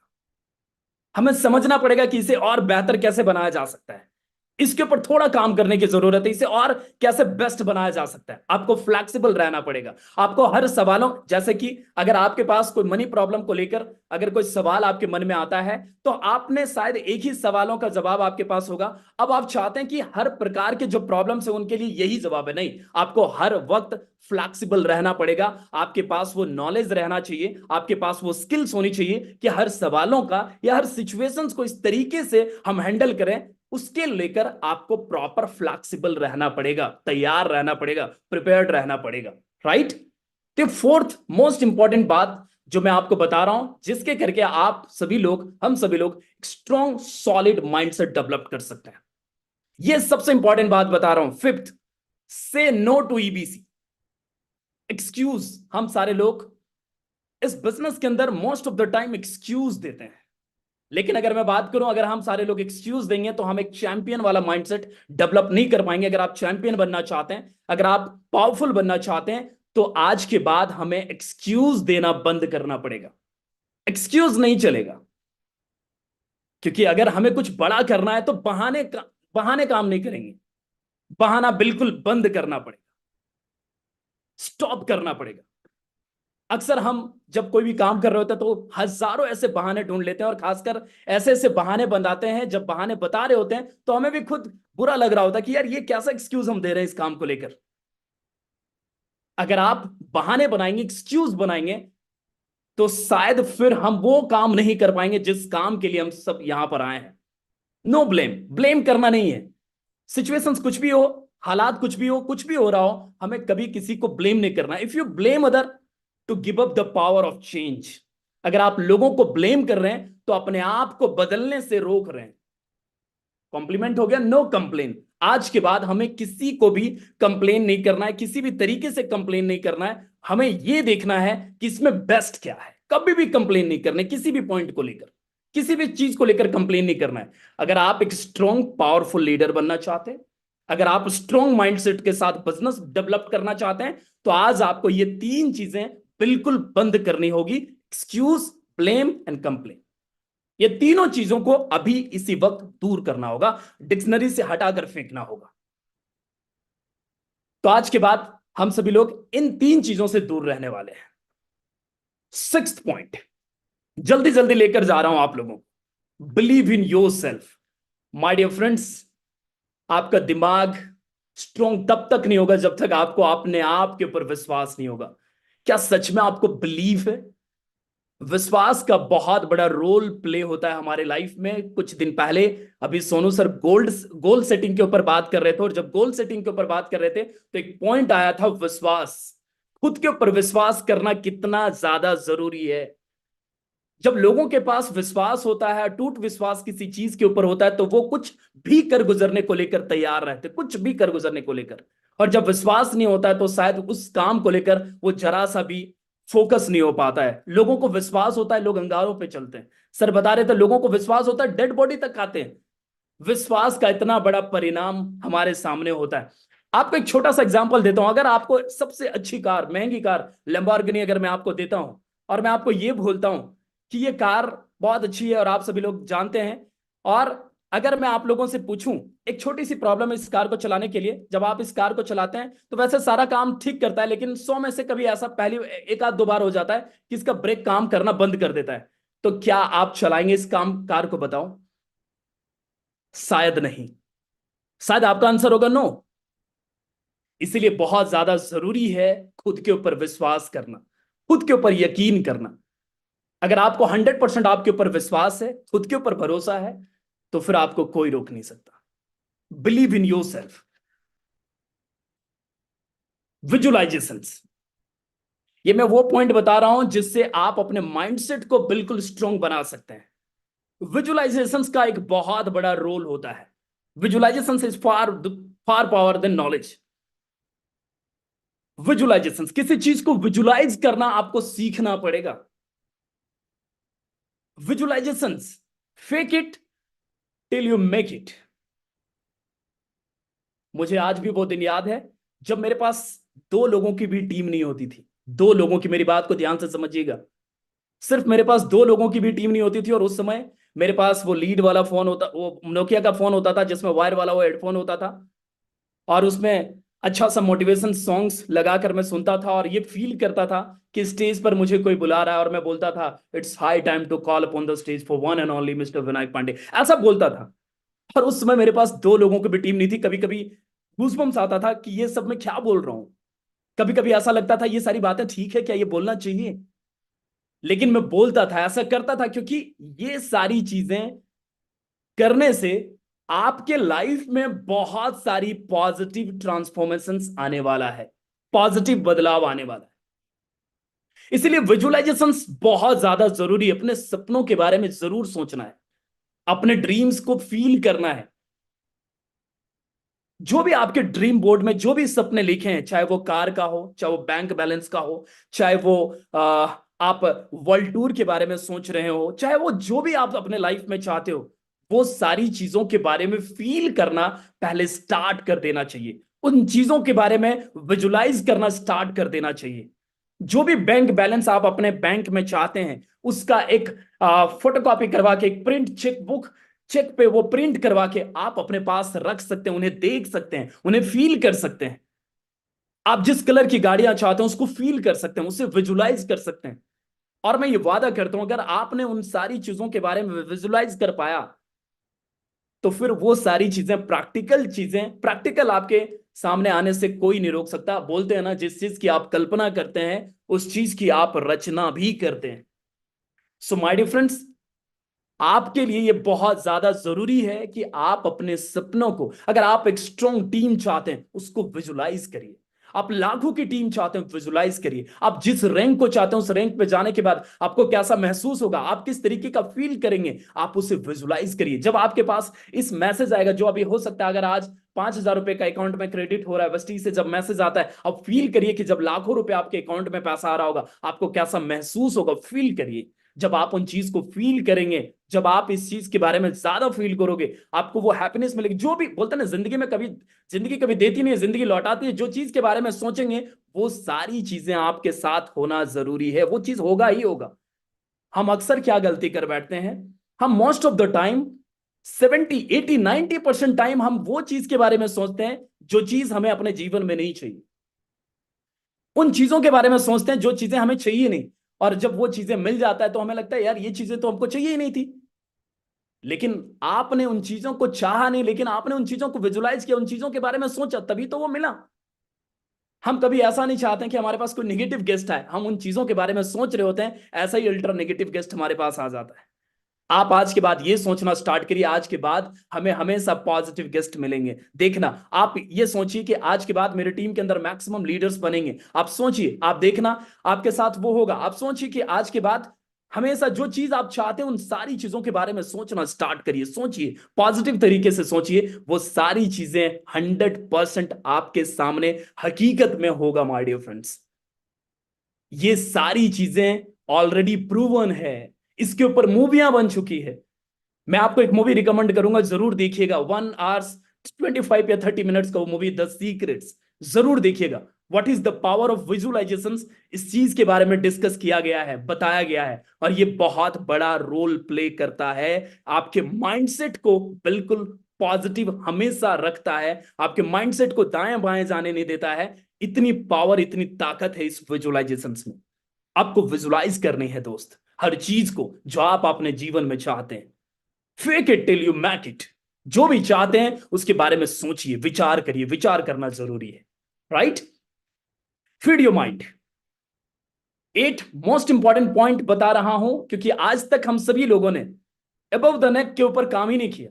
हमें समझना पड़ेगा कि इसे और बेहतर कैसे बनाया जा सकता है, इसके ऊपर थोड़ा काम करने की जरूरत है, इसे और कैसे बेस्ट बनाया जा सकता है। आपको फ्लैक्सिबल रहना पड़ेगा। आपको हर सवालों, जैसे कि अगर आपके पास कोई मनी प्रॉब्लम को लेकर अगर कोई सवाल आपके मन में आता है, तो आपने शायद एक ही सवालों का जवाब आपके पास होगा। अब आप चाहते हैं कि हर प्रकार के जो प्रॉब्लम्स है उनके लिए यही जवाब है, नहीं, आपको हर वक्त फ्लैक्सिबल रहना पड़ेगा। आपके पास वो नॉलेज रहना चाहिए, आपके पास वो स्किल्स होनी चाहिए कि हर सवालों का या हर सिचुएशंस को इस तरीके से हम हैंडल करें। उसके लेकर आपको प्रॉपर फ्लैक्सिबल रहना पड़ेगा, तैयार रहना पड़ेगा, प्रिपेयर्ड रहना पड़ेगा। राइट? तो फोर्थ मोस्ट इंपॉर्टेंट बात जो मैं आपको बता रहा हूं, जिसके करके आप सभी लोग, हम सभी लोग स्ट्रॉन्ग सॉलिड माइंडसेट डेवलप कर सकते हैं। यह सबसे इंपॉर्टेंट बात बता रहा हूं। फिफ्थ, से नो टू ईबीसी। एक्सक्यूज हम सारे लोग इस बिजनेस के अंदर most of the time excuse देते हैं। लेकिन अगर मैं बात करूं, अगर हम सारे लोग एक्सक्यूज देंगे तो हम एक चैंपियन वाला माइंडसेट डेवलप नहीं कर पाएंगे। अगर आप चैंपियन बनना चाहते हैं, अगर आप पावरफुल बनना चाहते हैं, तो आज के बाद हमें एक्सक्यूज देना बंद करना पड़ेगा। एक्सक्यूज नहीं चलेगा, क्योंकि अगर हमें कुछ बड़ा करना है तो बहाने काम नहीं करेंगे। बहाना बिल्कुल बंद करना पड़ेगा, स्टॉप करना पड़ेगा। अक्सर हम जब कोई भी काम कर रहे होते हैं तो हजारों ऐसे बहाने ढूंढ लेते हैं, और खासकर ऐसे ऐसे बहाने बनाते हैं, जब बहाने बता रहे होते हैं तो हमें भी खुद बुरा लग रहा होता है कि यार ये कैसा एक्सक्यूज हम दे रहे हैं इस काम को लेकर। अगर आप बहाने बनाएंगे, एक्सक्यूज बनाएंगे, तो शायद फिर हम वो काम नहीं कर पाएंगे जिस काम के लिए हम सब यहां पर आए हैं। नो ब्लेम, ब्लेम करना नहीं है। सिचुएशंस कुछ भी हो, हालात कुछ भी हो, कुछ भी हो रहा हो, हमें कभी किसी को ब्लेम नहीं करना। If you blame other to give up the power of change. अगर आप लोगों को ब्लेम कर रहे हैं तो अपने आप को बदलने से रोक रहे हैं। कॉम्प्लीमेंट हो गया, नो कंप्लेन। आज के बाद हमें किसी को भी कंप्लेन नहीं करना है, किसी भी तरीके से कंप्लेन नहीं करना है। हमें यह देखना है कि इसमें बेस्ट क्या है। कभी भी कंप्लेन नहीं करना है, किसी भी पॉइंट को लेकर, किसी भी चीज को लेकर कंप्लेन नहीं करना है। अगर आप एक स्ट्रॉन्ग पावरफुल लीडर बनना चाहते हैं, अगर आप स्ट्रॉन्ग माइंडसेट के साथ बिजनेस डेवलप करना चाहते हैं, तो आज आपको ये तीन चीजें बिल्कुल बंद करनी होगी। Excuse, blame and complain. ये तीनों चीजों को अभी इसी वक्त दूर करना होगा, डिक्शनरी से हटाकर फेंकना होगा। तो आज के बाद हम सभी लोग इन तीन चीजों से दूर रहने वाले हैं। सिक्स्थ पॉइंट जल्दी जल्दी लेकर जा रहा हूं आप लोगों को। Believe in yourself. My dear friends, आपका दिमाग स्ट्रॉन्ग तब तक नहीं होगा जब तक आपको अपने आप के ऊपर विश्वास नहीं होगा। क्या सच में आपको बिलीव है? विश्वास का बहुत बड़ा रोल प्ले होता है हमारे लाइफ में। कुछ दिन पहले अभी सोनू सर गोल सेटिंग के ऊपर बात कर रहे थे, और जब गोल सेटिंग के ऊपर बात कर रहे थे तो एक पॉइंट आया था विश्वास। खुद के ऊपर विश्वास करना कितना ज्यादा जरूरी है। जब लोगों के पास विश्वास होता है, टूट विश्वास किसी चीज के ऊपर होता है, तो वो कुछ भी कर गुजरने को लेकर तैयार रहते, कुछ भी कर गुजरने को लेकर। और जब विश्वास नहीं होता है तो शायद उस काम को लेकर वो जरा सा भी फोकस नहीं हो पाता है। लोगों को विश्वास होता है, लोग अंगारों पे चलते हैं। सर बता रहे थे, लोगों को विश्वास होता है, डेड बॉडी तक आते हैं। विश्वास का इतना बड़ा परिणाम हमारे सामने होता है। आपको एक छोटा सा एग्जांपल देता हूं। अगर आपको सबसे अच्छी कार, महंगी कार लैम्बोर्गिनी अगर मैं आपको देता हूं, और मैं आपको ये बोलता हूं कि ये कार बहुत अच्छी है और आप सभी लोग जानते हैं, और अगर मैं आप लोगों से पूछूं, एक छोटी सी प्रॉब्लम है इस कार को चलाने के लिए। जब आप इस कार को चलाते हैं तो वैसे सारा काम ठीक करता है, लेकिन 100 में से कभी ऐसा पहली एक आध दो बार हो जाता है कि इसका ब्रेक काम करना बंद कर देता है। तो क्या आप चलाएंगे इस कार को? बताओ। शायद नहीं। शायद आपका आंसर होगा नो। इसीलिए बहुत ज्यादा जरूरी है खुद के ऊपर विश्वास करना, खुद के ऊपर यकीन करना। अगर आपको 100% आपके ऊपर विश्वास है, खुद के ऊपर भरोसा है, तो फिर आपको कोई रोक नहीं सकता। Believe in your self. Visualisations, ये मैं वो पॉइंट बता रहा हूं जिससे आप अपने माइंडसेट को बिल्कुल स्ट्रांग बना सकते हैं। विजुअलाइजेशंस का एक बहुत बड़ा रोल होता है। Visualizations is far far power than knowledge. Visualizations, किसी चीज को विजुअलाइज करना आपको सीखना पड़ेगा। Visualizations, fake it till you make it. मुझे आज भी वो दिन याद है जब मेरे पास दो लोगों की भी टीम नहीं होती थी। दो लोगों की, मेरी बात को ध्यान से समझिएगा, सिर्फ मेरे पास दो लोगों की भी टीम नहीं होती थी। और उस समय मेरे पास वो लीड वाला फोन होता, वो नोकिया का फोन होता था जिसमें वायर वाला वो हेडफोन होता था, और उसमें अच्छा सा मोटिवेशन सॉन्ग्स लगाकर मैं सुनता था, और ये फील करता था कि स्टेज पर मुझे कोई बुला रहा है, और मैं बोलता था, it's high time to call upon the stage for one and only mister Vinayak Pandey, ऐसा बोलता था। और उस समय मेरे पास दो लोगों की भी टीम नहीं थी। कभी कभी गूज़बम्स आता था कि ये सब मैं क्या बोल रहा हूं। कभी कभी ऐसा लगता था ये सारी बातें ठीक है क्या, ये बोलना चाहिए, लेकिन मैं बोलता था, ऐसा करता था, क्योंकि ये सारी चीजें करने से आपके लाइफ में बहुत सारी पॉजिटिव ट्रांसफॉर्मेशंस आने वाला है, पॉजिटिव बदलाव आने वाला है। इसीलिए विजुअलाइजेशंस बहुत ज्यादा जरूरी है। अपने सपनों के बारे में जरूर सोचना है, अपने ड्रीम्स को फील करना है। जो भी आपके ड्रीम बोर्ड में जो भी सपने लिखे हैं, चाहे वो कार का हो, चाहे वो बैंक बैलेंस का हो, चाहे वो आप वर्ल्ड टूर के बारे में सोच रहे हो, चाहे वो जो भी आप अपने लाइफ में चाहते हो, वो सारी चीजों के बारे में फील करना पहले स्टार्ट कर देना चाहिए। उन चीजों के बारे में विजुलाइज करना स्टार्ट कर देना चाहिए। जो भी बैंक बैलेंस आप अपने बैंक में चाहते हैं, उसका एक फोटोकॉपी करवा के, एक प्रिंट चेक बुक, चेक पे वो प्रिंट करवा के आप अपने पास रख सकते हैं, उन्हें देख सकते हैं, उन्हें फील कर सकते हैं। आप जिस कलर की गाड़ियां चाहते हैं उसको फील कर सकते हैं, उसे विजुलाइज कर सकते हैं। और मैं ये वादा करता हूं, अगर आपने उन सारी चीजों के बारे में विजुलाइज कर पाया, तो फिर वो सारी चीजें, प्रैक्टिकल आपके सामने आने से कोई नहीं रोक सकता। बोलते हैं ना, जिस चीज की आप कल्पना करते हैं उस चीज की आप रचना भी करते हैं। सो माय डियर फ्रेंड्स, आपके लिए ये बहुत ज्यादा जरूरी है कि आप अपने सपनों को, अगर आप एक स्ट्रॉन्ग टीम चाहते हैं उसको विजुलाइज करिए। आप लाखों की टीम चाहते हैं, विजुलाइज करिए। आप जिस रैंक को चाहते हैं, उस रैंक पे जाने के बाद आपको कैसा महसूस होगा, आप किस तरीके का फील करेंगे, आप उसे विजुलाइज करिए। जब आपके पास इस मैसेज आएगा, जो अभी हो सकता है, अगर आज 5,000 रुपए का अकाउंट में क्रेडिट हो रहा है वेस्टी से, जब मैसेज आता है, अब फील करिए कि जब लाखों रुपए आपके अकाउंट में पैसा आ रहा होगा, आपको कैसा महसूस होगा, फील करिए। जब आप उन चीज को फील करेंगे, जब आप इस चीज के बारे में ज्यादा फील करोगे, आपको वो हैप्पीनेस मिलेगी। जो भी बोलते हैं ना, जिंदगी कभी देती नहीं है, जिंदगी लौटाती है। जो चीज के बारे में सोचेंगे, वो सारी चीजें आपके साथ होना जरूरी है, वो चीज होगा ही होगा। हम अक्सर क्या गलती कर बैठते हैं, हम most of the time 70, 80, 90% time हम वो चीज के बारे में सोचते हैं जो चीज हमें अपने जीवन में नहीं चाहिए। उन चीजों के बारे में सोचते हैं जो चीजें हमें चाहिए नहीं, और जब वो चीजें मिल जाता है तो हमें लगता है यार ये चीजें तो हमको चाहिए ही नहीं थी। लेकिन आपने उन चीजों को चाहा नहीं, लेकिन आपने उन चीजों को विजुलाइज किया, उन चीजों के बारे में सोचा, तभी तो वो मिला। हम कभी ऐसा नहीं चाहते कि हमारे पास कोई नेगेटिव गेस्ट आए, हम उन चीजों के बारे में सोच रहे होते हैं, ऐसा ही अल्ट्रा नेगेटिव गेस्ट हमारे पास आ जाता है। आप आज के बाद ये सोचना स्टार्ट करिए, आज के बाद हमें हमेशा पॉजिटिव गेस्ट मिलेंगे। देखना, आप ये सोचिए कि आज के बाद मेरे टीम के अंदर मैक्सिमम लीडर्स बनेंगे। आप सोचिए, आप देखना आपके साथ वो होगा। आप सोचिए कि आज के बाद हमेशा जो चीज आप चाहते हैं, उन सारी चीजों के बारे में सोचना स्टार्ट करिए। सोचिए, पॉजिटिव तरीके से सोचिए, वो सारी चीजें 100% आपके सामने हकीकत में होगा। माय डियर फ्रेंड्स, ये सारी चीजें ऑलरेडी प्रूवन है, इसके ऊपर मूवियां बन चुकी है। मैं आपको एक मूवी रिकमेंड करूंगा, जरूर देखिएगा। 1 hours 25 या 30 मिनट्स का वो मूवी, द सीक्रेट्स, जरूर देखिएगा। What is the power of visualization, इस चीज के बारे में डिस्कस किया गया है, बताया गया है, और ये बहुत बड़ा रोल प्ले करता है। आपके माइंडसेट को बिल्कुल पॉजिटिव हमेशा रखता है, आपके माइंडसेट को दाएं बाएं जाने नहीं देता है। इतनी पावर, इतनी ताकत है इस विजुअलाइजेशन में। आपको विजुलाइज करनी है दोस्त, हर चीज को जो आप अपने जीवन में चाहते हैं। Fake it till you make it. जो भी चाहते हैं उसके बारे में सोचिए, विचार करिए, विचार करना जरूरी है। Right? Feed your mind. 8 most important point बता रहा हूं, क्योंकि आज तक हम सभी लोगों ने अबव द नेक के ऊपर काम ही नहीं किया।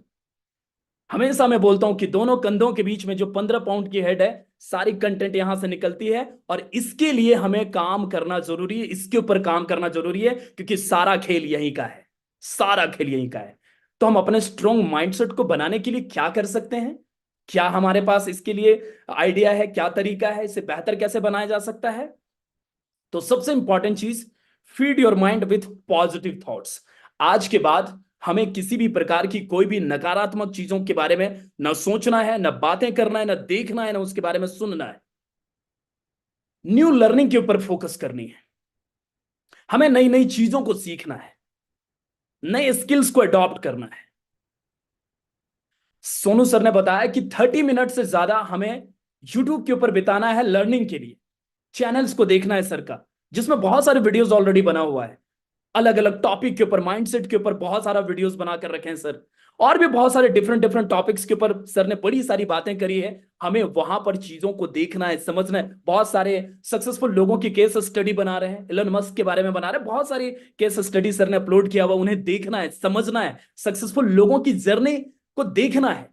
हमेशा मैं बोलता हूं कि दोनों कंधों के बीच में जो 15 पाउंड की हेड है, सारी कंटेंट यहां से निकलती है, और इसके लिए हमें काम करना जरूरी है, इसके ऊपर काम करना जरूरी है, क्योंकि सारा खेल यहीं का है, सारा खेल यहीं का है। तो हम अपने स्ट्रॉन्ग माइंडसेट को बनाने के लिए क्या कर सकते हैं? क्या हमारे पास इसके लिए आइडिया है? क्या तरीका है? इसे बेहतर कैसे बनाया जा सकता है? तो सबसे इंपॉर्टेंट चीज, feed your mind with positive thoughts. आज के बाद हमें किसी भी प्रकार की कोई भी नकारात्मक चीजों के बारे में न सोचना है, न बातें करना है, न देखना है, न उसके बारे में सुनना है। न्यू लर्निंग के ऊपर फोकस करनी है। हमें नई नई चीजों को सीखना है, नए स्किल्स को अडॉप्ट करना है। सोनू सर ने बताया कि 30 मिनट से ज्यादा हमें यूट्यूब के ऊपर बिताना है लर्निंग के लिए। चैनल्स को देखना है सर का, जिसमें बहुत सारे वीडियोस ऑलरेडी बना हुआ है, अलग अलग टॉपिक के ऊपर, माइंडसेट के ऊपर बहुत सारा वीडियोस बना कर रखे हैं सर। और भी बहुत सारे डिफरेंट डिफरेंट टॉपिक्स के ऊपर सर ने बड़ी सारी बातें करी है। हमें वहां पर चीजों को देखना है, समझना है। बहुत सारे सक्सेसफुल लोगों की केस स्टडी बना रहे हैं, इलन मस्क के बारे में बना रहे हैं, बहुत सारी केस स्टडी सर ने अपलोड किया हुआ, उन्हें देखना है, समझना है, सक्सेसफुल लोगों की जर्नी को देखना है।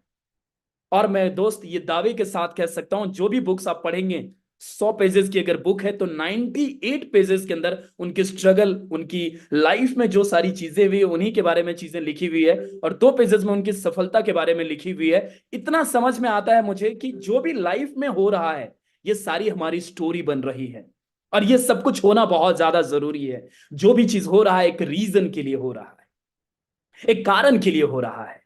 और मैं दोस्त ये दावे के साथ कह सकता हूं, जो भी बुक्स आप पढ़ेंगे, 100 पेजेस की अगर बुक है तो 98 पेजेस के अंदर उनकी स्ट्रगल, उनकी लाइफ में जो सारी चीजें हुई उन्हीं के बारे में चीजें लिखी हुई है, और 2 पेजेस में उनकी सफलता के बारे में लिखी हुई है। इतना समझ में आता है मुझे कि जो भी लाइफ में हो रहा है, ये सारी हमारी स्टोरी बन रही है। और ये सब कुछ होना बहुत ज्यादा जरूरी है। जो भी चीज हो रहा है एक रीजन के लिए हो रहा है, एक कारण के लिए हो रहा है।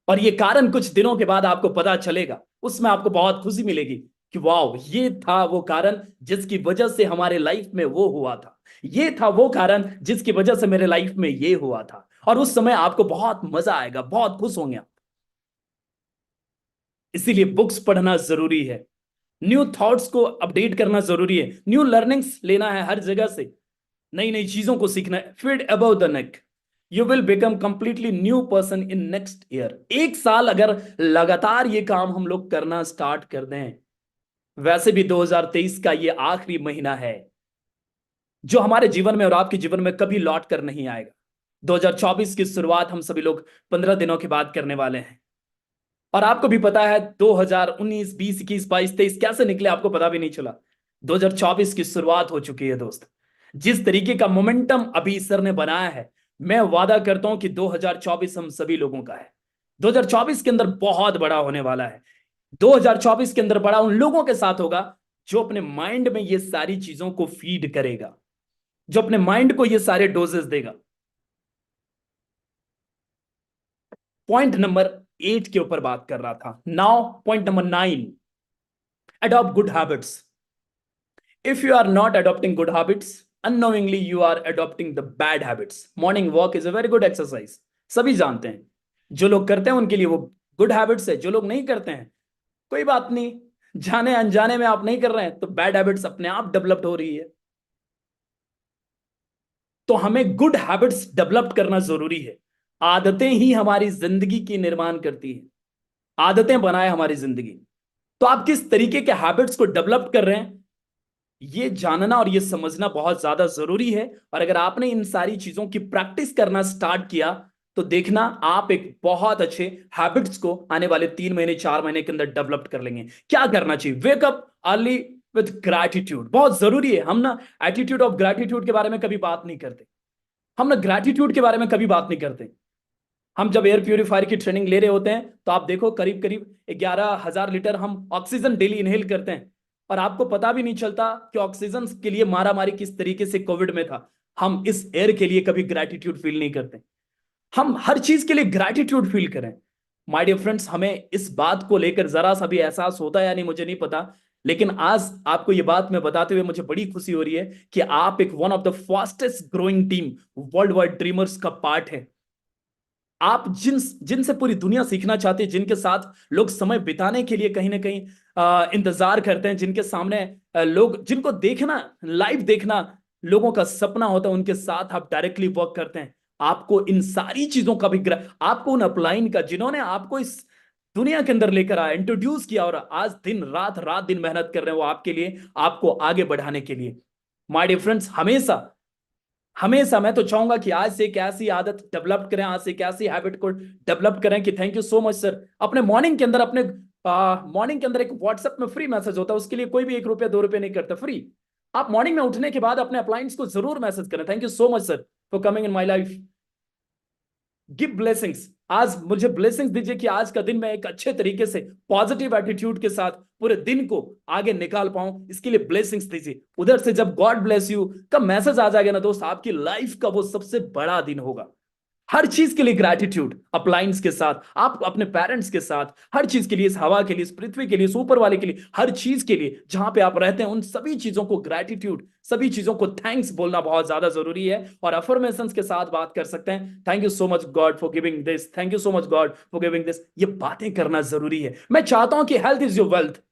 और ये कारण कुछ दिनों के बाद आपको पता चलेगा, उसमें आपको बहुत खुशी मिलेगी कि वाह, ये था वो कारण जिसकी वजह से हमारे लाइफ में वो हुआ था। ये था वो कारण जिसकी वजह से मेरे लाइफ में ये हुआ था। और उस समय आपको बहुत मजा आएगा, बहुत खुश होंगे आप। इसीलिए बुक्स पढ़ना जरूरी है, न्यू थॉट्स को अपडेट करना जरूरी है, न्यू लर्निंग्स लेना है हर जगह से, नई नई चीजों को सीखना है। Feed above the neck, you will become completely new person in next year. एक साल अगर लगातार ये काम हम लोग करना स्टार्ट कर दें, वैसे भी 2023 का ये आखिरी महीना है जो हमारे जीवन में और आपके जीवन में कभी लौट कर नहीं आएगा। 2024 की शुरुआत हम सभी लोग 15 दिनों के बाद करने वाले हैं। और आपको भी पता है 2019, 20, 21, 22, 23 कैसे निकले आपको पता भी नहीं चला। 2024 की शुरुआत हो चुकी है दोस्त। जिस तरीके का मोमेंटम अभी सर ने बनाया है, मैं वादा करता हूं कि 2024 हम सभी लोगों का है। 2024 के अंदर बहुत बड़ा होने वाला है। 2024 के अंदर बड़ा उन लोगों के साथ होगा जो अपने माइंड में ये सारी चीजों को फीड करेगा, जो अपने माइंड को ये सारे डोजेस देगा। पॉइंट नंबर 8 के ऊपर बात कर रहा था। Now point number 9, adopt good habits. If you are not adopting good habits, unknowingly you are adopting the bad habits. Morning walk is a very good exercise. सभी जानते हैं, जो लोग करते हैं उनके लिए वो गुड हैबिट्स है, जो लोग नहीं करते हैं कोई बात नहीं, जाने अनजाने में आप नहीं कर रहे हैं तो बैड हैबिट्स अपने आप डेवलप्ड हो रही है। तो हमें गुड हैबिट्स डेवलप करना जरूरी है। आदतें ही हमारी जिंदगी की निर्माण करती है, आदतें बनाए हमारी जिंदगी। तो आप किस तरीके के हैबिट्स को डेवलप कर रहे हैं, ये जानना और ये समझना बहुत ज्यादा जरूरी है। और अगर आपने इन सारी चीजों की प्रैक्टिस करना स्टार्ट किया तो देखना आप एक बहुत अच्छे हैबिट्स को आने वाले 3 महीने 4 महीने के अंदर डेवलप कर लेंगे। क्या करना चाहिए? Wake up early with gratitude, बहुत जरूरी है। हम ना एटीट्यूड ऑफ ग्रैटिट्यूड के बारे में कभी बात नहीं करते, हम ना ग्रैटिट्यूड के बारे में कभी बात नहीं करते। हम जब एयर प्यूरिफायर की ट्रेनिंग ले रहे होते हैं तो आप देखो करीब करीब 11,000 लीटर हम ऑक्सीजन डेली इनहेल करते हैं, और आपको पता भी नहीं चलता कि ऑक्सीजन के लिए मारामारी किस तरीके से कोविड में था। हम इस एयर के लिए कभी ग्रैटिट्यूड फील नहीं करते। हम हर चीज के लिए ग्रैटिट्यूड फील करें। माय डियर फ्रेंड्स, हमें इस बात को लेकर जरा सा भी एहसास होता है या नहीं मुझे नहीं पता, लेकिन आज आपको ये बात मैं बताते हुए मुझे बड़ी खुशी हो रही है कि आप एक one of the fastest growing team world wide dreamers का पार्ट है। आप जिनसे पूरी दुनिया सीखना चाहती है, जिनके साथ लोग समय बिताने के लिए कहीं ना कहीं इंतजार करते हैं, जिनके सामने लोग जिनको देखना, लाइव देखना लोगों का सपना होता है, उनके साथ आप डायरेक्टली वर्क करते हैं। आपको इन सारी चीजों का भी आपको उन अपलाइन का जिन्होंने आपको इस दुनिया के अंदर लेकर आया, इंट्रोड्यूस किया, और आज दिन रात रात दिन मेहनत कर रहे हैं वो आपके लिए, आपको आगे बढ़ाने के लिए। माय डियर फ्रेंड्स, हमेशा हमेशा मैं तो चाहूंगा कि आज से एक ऐसी आदत डेवलप करें, आज से एक ऐसी हैबिट को डेवलप करें कि thank you so much sir. अपने मॉर्निंग के अंदर, अपने मॉर्निंग के अंदर एक व्हाट्सएप में फ्री मैसेज होता है, उसके लिए कोई भी 1 रुपया 2 रुपये नहीं करता, फ्री। आप मॉर्निंग में उठने के बाद अपने अप्लायंस को जरूर मैसेज करें, thank you so much sir for coming in my life, give blessings. आज मुझे ब्लेसिंग्स दीजिए कि आज का दिन मैं एक अच्छे तरीके से पॉजिटिव एटीट्यूड के साथ पूरे दिन को आगे निकाल पाऊं, इसके लिए ब्लेसिंग्स दीजिए। उधर से जब गॉड ब्लेस यू का मैसेज आ जाएगा ना दोस्त, आपकी लाइफ का वो सबसे बड़ा दिन होगा। हर चीज के लिए ग्रैटिट्यूड, अप्लायंस के साथ, आप अपने पेरेंट्स के साथ, हर चीज के लिए, इस हवा के लिए, इस पृथ्वी के लिए, इस ऊपर वाले के लिए, हर चीज के लिए जहां पे आप रहते हैं, उन सभी चीजों को ग्रैटिट्यूड, सभी चीजों को थैंक्स बोलना बहुत ज्यादा जरूरी है। और अफर्मेशंस के साथ बात कर सकते हैं, thank you so much God for giving this, thank you so much God for giving this. ये बातें करना जरूरी है। मैं चाहता हूं कि health is your wealth,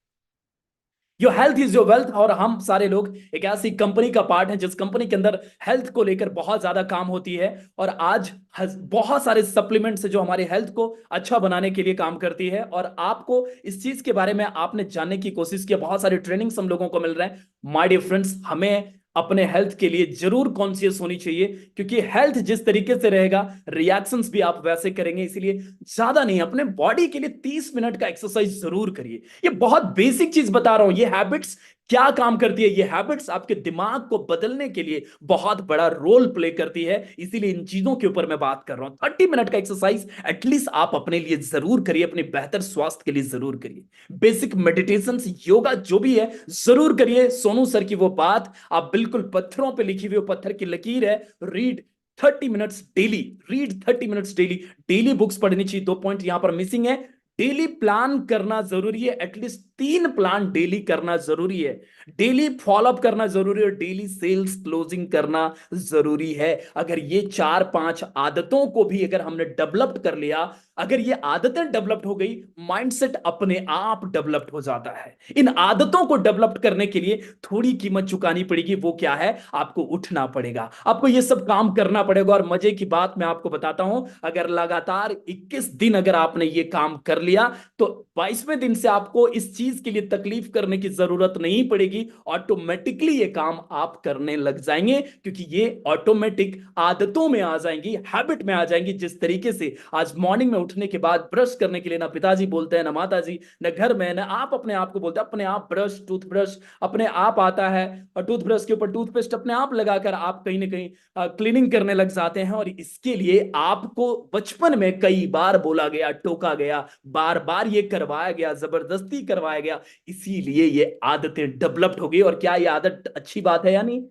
your health is your wealth. और हम सारे लोग एक ऐसी कंपनी का पार्ट है जिस कंपनी के अंदर हेल्थ को लेकर बहुत ज्यादा काम होती है, और आज बहुत सारे सप्लीमेंट्स है जो हमारे हेल्थ को अच्छा बनाने के लिए काम करती है। और आपको इस चीज के बारे में आपने जानने की कोशिश की, बहुत सारे ट्रेनिंग्स हम लोगों को मिल रहे हैं। माय डियर फ्रेंड्स, हमें अपने हेल्थ के लिए जरूर कॉन्शियस होनी चाहिए, क्योंकि हेल्थ जिस तरीके से रहेगा रिएक्शंस भी आप वैसे करेंगे। इसीलिए ज्यादा नहीं, अपने बॉडी के लिए 30 मिनट का एक्सरसाइज जरूर करिए। ये बहुत बेसिक चीज बता रहा हूं। ये हैबिट्स क्या काम करती है, ये हैबिट्स आपके दिमाग को बदलने के लिए बहुत बड़ा रोल प्ले करती है। इसीलिए इन चीजों के ऊपर मैं बात कर रहा हूं। 30 मिनट का एक्सरसाइज एटलीस्ट आप अपने लिए जरूर करिए, अपने बेहतर स्वास्थ्य के लिए जरूर करिए। बेसिक मेडिटेशन, योगा जो भी है जरूर करिए। सोनू सर की वो बात आप बिल्कुल पत्थरों पे लिखी हुई, पत्थर की लकीर है। Read 30 minutes daily, read 30 minutes daily. Daily books पढ़नी चाहिए। 2 पॉइंट यहां पर मिसिंग है। डेली प्लान करना जरूरी है, एटलीस्ट 3 प्लान डेली करना जरूरी है। डेली फॉलोअप करना जरूरी है, डेली सेल्स क्लोजिंग करना जरूरी है। अगर ये 4-5 आदतों को भी अगर हमने डेवलप्ड कर लिया, अगर ये आदतें डेवलप्ड हो गई, माइंडसेट अपने आप डेवलप्ड हो जाता है। इन आदतों को डेवलप्ड करने के लिए थोड़ी कीमत चुकानी पड़ेगी। वो क्या है? आपको उठना पड़ेगा, आपको ये सब काम करना पड़ेगा। और मजे की बात मैं आपको बताता हूं, अगर लगातार 21 दिन अगर आपने ये काम कर लिया, तो 22वें दिन से आपको इस चीज के लिए तकलीफ करने की जरूरत नहीं पड़ेगी। ऑटोमेटिकली ये काम आप करने लग जाएंगे, क्योंकि ये ऑटोमेटिक आदतों में आ जाएंगी, हैबिट में आ जाएंगी। जिस तरीके से आज मॉर्निंग में उठने के बाद ब्रश करने के लिए ना पिताजी बोलते हैं, ना माताजी, ना घर में, ना आप अपने आप को बोलते हैं, अपने आप ब्रश टूथब्रश अपने आप आता है, और टूथब्रश के ऊपर टूथपेस्ट अपने आप लगाकर आप कहीं ना कहीं क्लीनिंग करने लग जाते हैं। और इसके लिए आपको बचपन में कई बार बोला गया, टोका गया, बार बार ये करवाया गया, जबरदस्ती करवाया गया। इसीलिए ये आदतें डेवलप्ड हो गई। और क्या ये आदत अच्छी बात है या नहीं?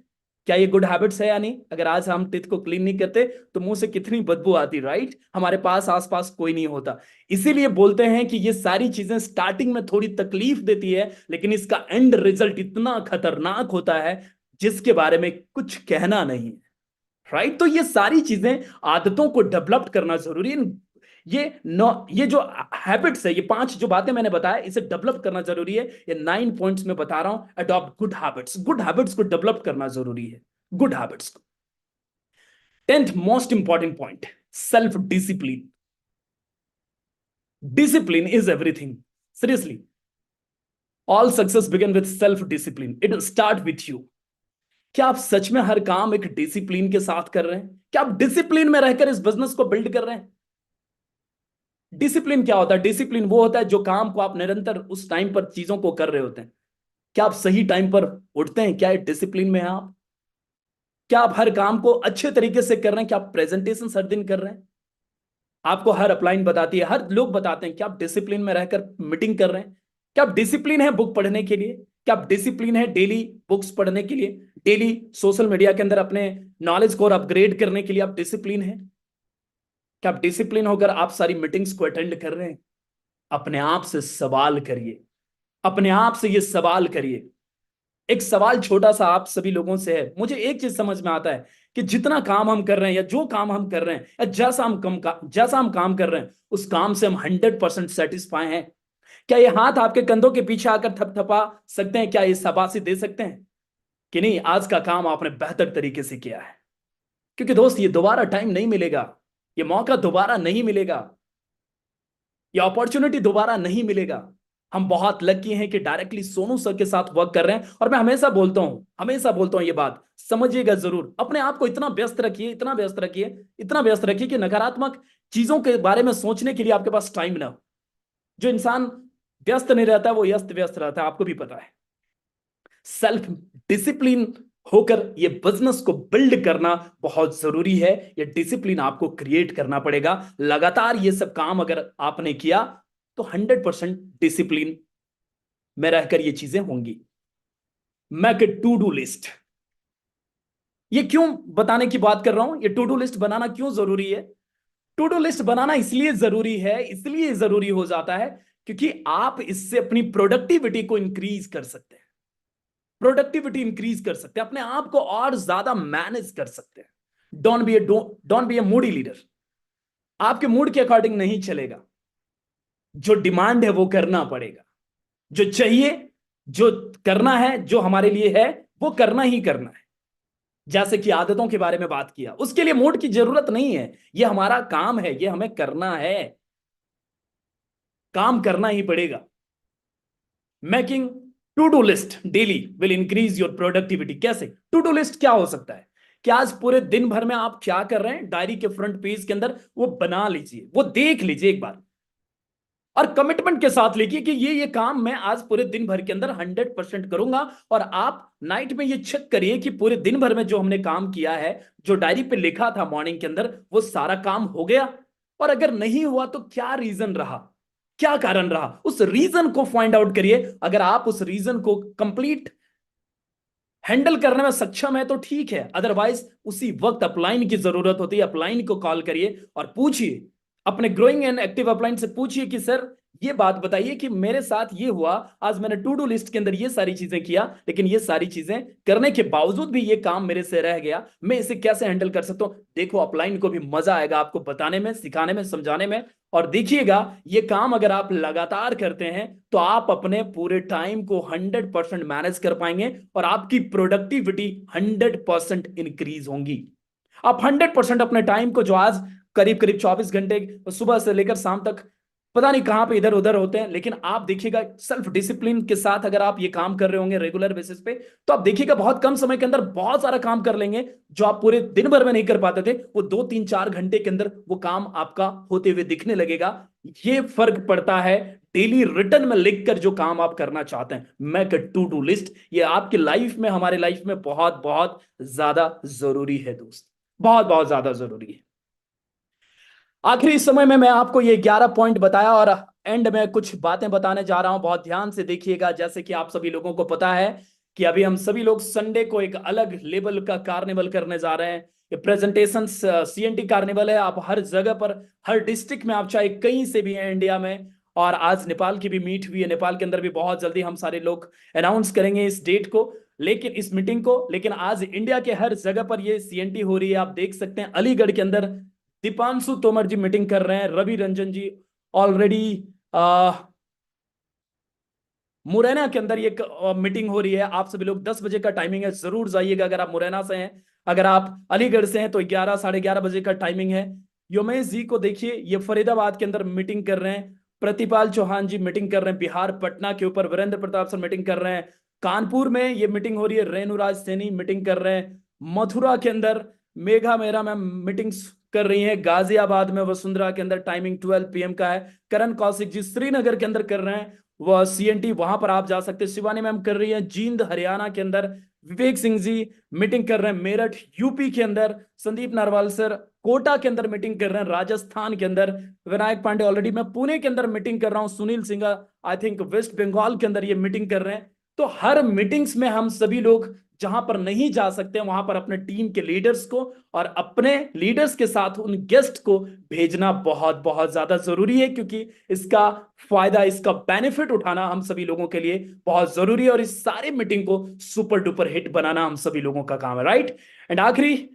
क्या ये गुड हैबिट्स है या नहीं? अगर आज हम टीथ को क्लीन नहीं करते तो मुंह से कितनी बदबू आती, राइट? हमारे पास आसपास कोई नहीं होता। इसीलिए बोलते हैं कि ये सारी चीजें स्टार्टिंग में थोड़ी तकलीफ देती है, लेकिन इसका एंड रिजल्ट इतना खतरनाक होता है जिसके बारे में कुछ कहना नहीं, राइट? तो ये सारी चीजें, आदतों को डेवलप करना जरूरी है। ये जो हैबिट्स है, ये 5 जो बातें मैंने बताया, इसे डेवलप करना जरूरी है। ये 9 पॉइंट्स में बता रहा हूं। Adopt good habits, good habits को डेवलप करना जरूरी है, गुड हैबिट्स को। 10th most important point, self discipline. Discipline is everything, seriously. All success begin with self discipline, it start with you. क्या आप सच में हर काम एक डिसिप्लिन के साथ कर रहे हैं? क्या आप डिसिप्लिन में रहकर इस बिजनेस को बिल्ड कर रहे हैं? डिसिप्लिन क्या होता है? डिसिप्लिन वो होता है जो काम को आप निरंतर उस टाइम पर चीजों को कर रहे होते हैं। क्या आप सही टाइम पर उठते हैं? क्या डिसिप्लिन में है आप? क्या आप हर काम को अच्छे तरीके से कर रहे हैं? क्या आप प्रेजेंटेशन हर दिन कर रहे हैं? आपको हर अपलाइन बताती है, हर लोग बताते हैं कि आप डिसिप्लिन में रहकर मीटिंग कर रहे हैं। क्या आप डिसिप्लिन है बुक पढ़ने के लिए? क्या आप डिसिप्लिन है डेली बुक्स पढ़ने के लिए, डेली सोशल मीडिया के अंदर अपने नॉलेज को अपग्रेड करने के लिए आप डिसिप्लिन है? क्या आप डिसिप्लिन होकर आप सारी मीटिंग्स को अटेंड कर रहे हैं? अपने आप से सवाल करिए, अपने आप से ये सवाल करिए। एक सवाल छोटा सा आप सभी लोगों से है। मुझे एक चीज समझ में आता है कि जितना काम हम कर रहे हैं, या जो काम हम कर रहे हैं, या जैसा हम काम कर रहे हैं, उस काम से हम 100% सेटिस्फाई हैं? क्या ये हाथ आपके कंधों के पीछे आकर थपथपा सकते हैं? क्या ये शाबाशी दे सकते हैं कि नहीं आज का काम आपने बेहतर तरीके से किया है? क्योंकि दोस्त, ये दोबारा टाइम नहीं मिलेगा, ये मौका दोबारा नहीं मिलेगा, ये अपॉर्चुनिटी दोबारा नहीं मिलेगा। हम बहुत लकी हैं कि डायरेक्टली सोनू सर के साथ वर्क कर रहे हैं। और मैं हमेशा बोलता हूं ये बात समझिएगा जरूर। अपने आप को इतना व्यस्त रखिए, इतना व्यस्त रखिए, इतना व्यस्त रखिए कि नकारात्मक चीजों के बारे में सोचने के लिए आपके पास टाइम ना हो। जो इंसान व्यस्त नहीं रहता वो व्यस्त व्यस्त रहता है, आपको भी पता है। सेल्फ डिसिप्लिन होकर ये बिजनेस को बिल्ड करना बहुत जरूरी है। ये डिसिप्लिन आपको क्रिएट करना पड़ेगा। लगातार ये सब काम अगर आपने किया तो 100% डिसिप्लिन में रहकर ये चीजें होंगी। Make a to do list. ये क्यों बताने की बात कर रहा हूं? ये टू डू लिस्ट बनाना क्यों जरूरी है? टू डू लिस्ट बनाना इसलिए जरूरी है, इसलिए जरूरी हो जाता है क्योंकि आप इससे अपनी प्रोडक्टिविटी को इंक्रीज कर सकते हैं। प्रोडक्टिविटी इंक्रीज कर सकते हैं, अपने आप को और ज्यादा मैनेज कर सकते हैं। Don't be A Moody leader. आपके मूड के अकॉर्डिंग नहीं चलेगा। जो डिमांड है वो करना पड़ेगा, जो चाहिए, जो करना है, जो हमारे लिए है वो करना ही करना है। जैसे कि आदतों के बारे में बात किया, उसके लिए मूड की जरूरत नहीं है। ये हमारा काम है, ये हमें करना है, काम करना ही पड़ेगा। Making to do list daily will increase your productivity. कैसे? टू डू लिस्ट क्या हो सकता है कि आज पूरे दिन भर में आप क्या कर रहे हैं, डायरी के फ्रंट पेज के अंदर वो बना लीजिए, वो देख लीजिए एक बार, और कमिटमेंट के साथ लिखिए कि ये काम मैं आज पूरे दिन भर के अंदर 100% करूंगा। और आप नाइट में ये चेक करिए कि पूरे दिन भर में जो हमने काम किया है, जो डायरी पे लिखा था मॉर्निंग के अंदर, वो सारा काम हो गया। और अगर नहीं हुआ तो क्या रीजन रहा, क्या कारण रहा, उस रीजन को फाइंड आउट करिए। अगर आप उस रीजन को कंप्लीट हैंडल करने में सक्षम है तो ठीक है, अदरवाइज उसी वक्त अपलाइन की जरूरत होती है। अपलाइन को कॉल करिए और पूछिए, अपने ग्रोइंग एंड एक्टिव अपलाइन से पूछिए कि सर ये बात बताइए कि मेरे साथ ये हुआ, आज मैंने टू डू लिस्ट के अंदर ये सारी चीजें किया, लेकिन ये सारी चीजें करने के बावजूद भी ये काम मेरे से रह गया, मैं इसे कैसे हैंडल कर सकता हूं। देखो अपलाइन को भी मजा आएगा आपको बताने में, सिखाने में, समझाने में। और देखिएगा ये काम अगर आप लगातार करते हैं तो आप अपने पूरे टाइम को 100% मैनेज कर पाएंगे और आपकी प्रोडक्टिविटी 100% इंक्रीज होंगी। आप 100% अपने टाइम को, जो आज करीब करीब 24 घंटे सुबह से लेकर शाम तक पता नहीं कहां पे इधर उधर होते हैं, लेकिन आप देखिएगा सेल्फ डिसिप्लिन के साथ अगर आप ये काम कर रहे होंगे रेगुलर बेसिस पे, तो आप देखिएगा बहुत कम समय के अंदर बहुत सारा काम कर लेंगे। जो आप पूरे दिन भर में नहीं कर पाते थे, वो 2 3 4 घंटे के अंदर वो काम आपका होते हुए दिखने लगेगा। ये फर्क पड़ता है डेली रिटर्न में लिखकर जो काम आप करना चाहते हैं, make a to do list. ये आपकी लाइफ में, हमारे लाइफ में बहुत बहुत ज्यादा जरूरी है दोस्त, बहुत बहुत ज्यादा जरूरी है। आखिरी समय में मैं आपको ये 11 पॉइंट बताया और एंड में कुछ बातें बताने जा रहा हूं, बहुत ध्यान से देखिएगा। जैसे कि आप सभी लोगों को पता है कि अभी हम सभी लोग संडे को एक अलग लेवल का कार्निवल करने जा रहे हैं। ये प्रेजेंटेशन सीएनटी कार्निवल है। आप हर जगह पर, हर डिस्ट्रिक्ट में, आप चाहे कहीं से भी हैं इंडिया में, और आज नेपाल की भी मीट हुई है, नेपाल के अंदर भी बहुत जल्दी हम सारे लोग अनाउंस करेंगे इस डेट को, लेकिन इस मीटिंग को। लेकिन आज इंडिया के हर जगह पर ये सीएनटी हो रही है। आप देख सकते हैं अलीगढ़ के अंदर दीपांशु तोमर जी मीटिंग कर रहे हैं, रवि रंजन जी ऑलरेडी, मुरैना के अंदर ये मीटिंग हो रही है। आप सभी लोग 10 बजे का टाइमिंग है, जरूर जाइएगा अगर आप मुरैना से हैं। अगर आप अलीगढ़ से हैं तो 11 11:30 बजे का टाइमिंग है। योमेश जी को देखिए, ये फरीदाबाद के अंदर मीटिंग कर रहे हैं। प्रतिपाल चौहान जी मीटिंग कर रहे हैं बिहार पटना के ऊपर। वीरेंद्र प्रताप सर मीटिंग कर रहे हैं। कानपुर में ये मीटिंग हो रही है, रेणुराज सैनी मीटिंग कर रहे हैं। मथुरा के अंदर मेघा मेहरा मैम मीटिंग्स कर रही है। गाजियाबाद में वसुंधरा के अंदर टाइमिंग 12 PM का है। करण कौशिक जी श्रीनगर के अंदर कर रहे हैं, वह सीएनटी, वहां पर आप जा सकते हैं। शिवानी मैम कर रही है जींद हरियाणा के अंदर। विवेक सिंह जी मीटिंग कर रहे हैं मेरठ यूपी के अंदर। संदीप नारवाल सर कोटा के अंदर मीटिंग कर रहे हैं राजस्थान के अंदर। विनायक पांडे ऑलरेडी, मैं पुणे के अंदर मीटिंग कर रहा हूं। सुनील सिंह आई थिंक वेस्ट बंगाल के अंदर ये मीटिंग कर रहे हैं। तो हर मीटिंग्स में हम सभी लोग जहां पर नहीं जा सकते वहां पर अपने टीम के लीडर्स को और अपने लीडर्स के साथ उन गेस्ट को भेजना बहुत बहुत ज्यादा जरूरी है, क्योंकि इसका फायदा, इसका बेनिफिट उठाना हम सभी लोगों के लिए बहुत जरूरी है। और इस सारी मीटिंग को सुपर डुपर हिट बनाना हम सभी लोगों का काम है, राइट। एंड आखिरी,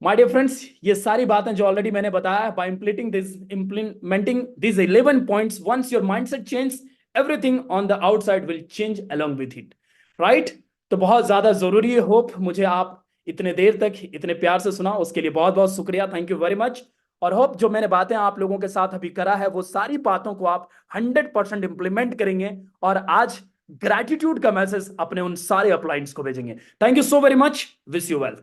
माय डियर फ्रेंड्स, ये सारी बातें जो ऑलरेडी मैंने बताया, by implementing this 11 points, once your mindset change, everything on the outside will change along with it, right. तो बहुत ज्यादा जरूरी है। होप मुझे आप इतने देर तक इतने प्यार से सुना, उसके लिए बहुत बहुत शुक्रिया, थैंक यू वेरी मच। और होप जो मैंने बातें आप लोगों के साथ अभी करा है, वो सारी बातों को आप 100% इंप्लीमेंट करेंगे और आज ग्रैटिट्यूड का मैसेज अपने उन सारे अपलाइंस को भेजेंगे। Thank you so very much, wish you well.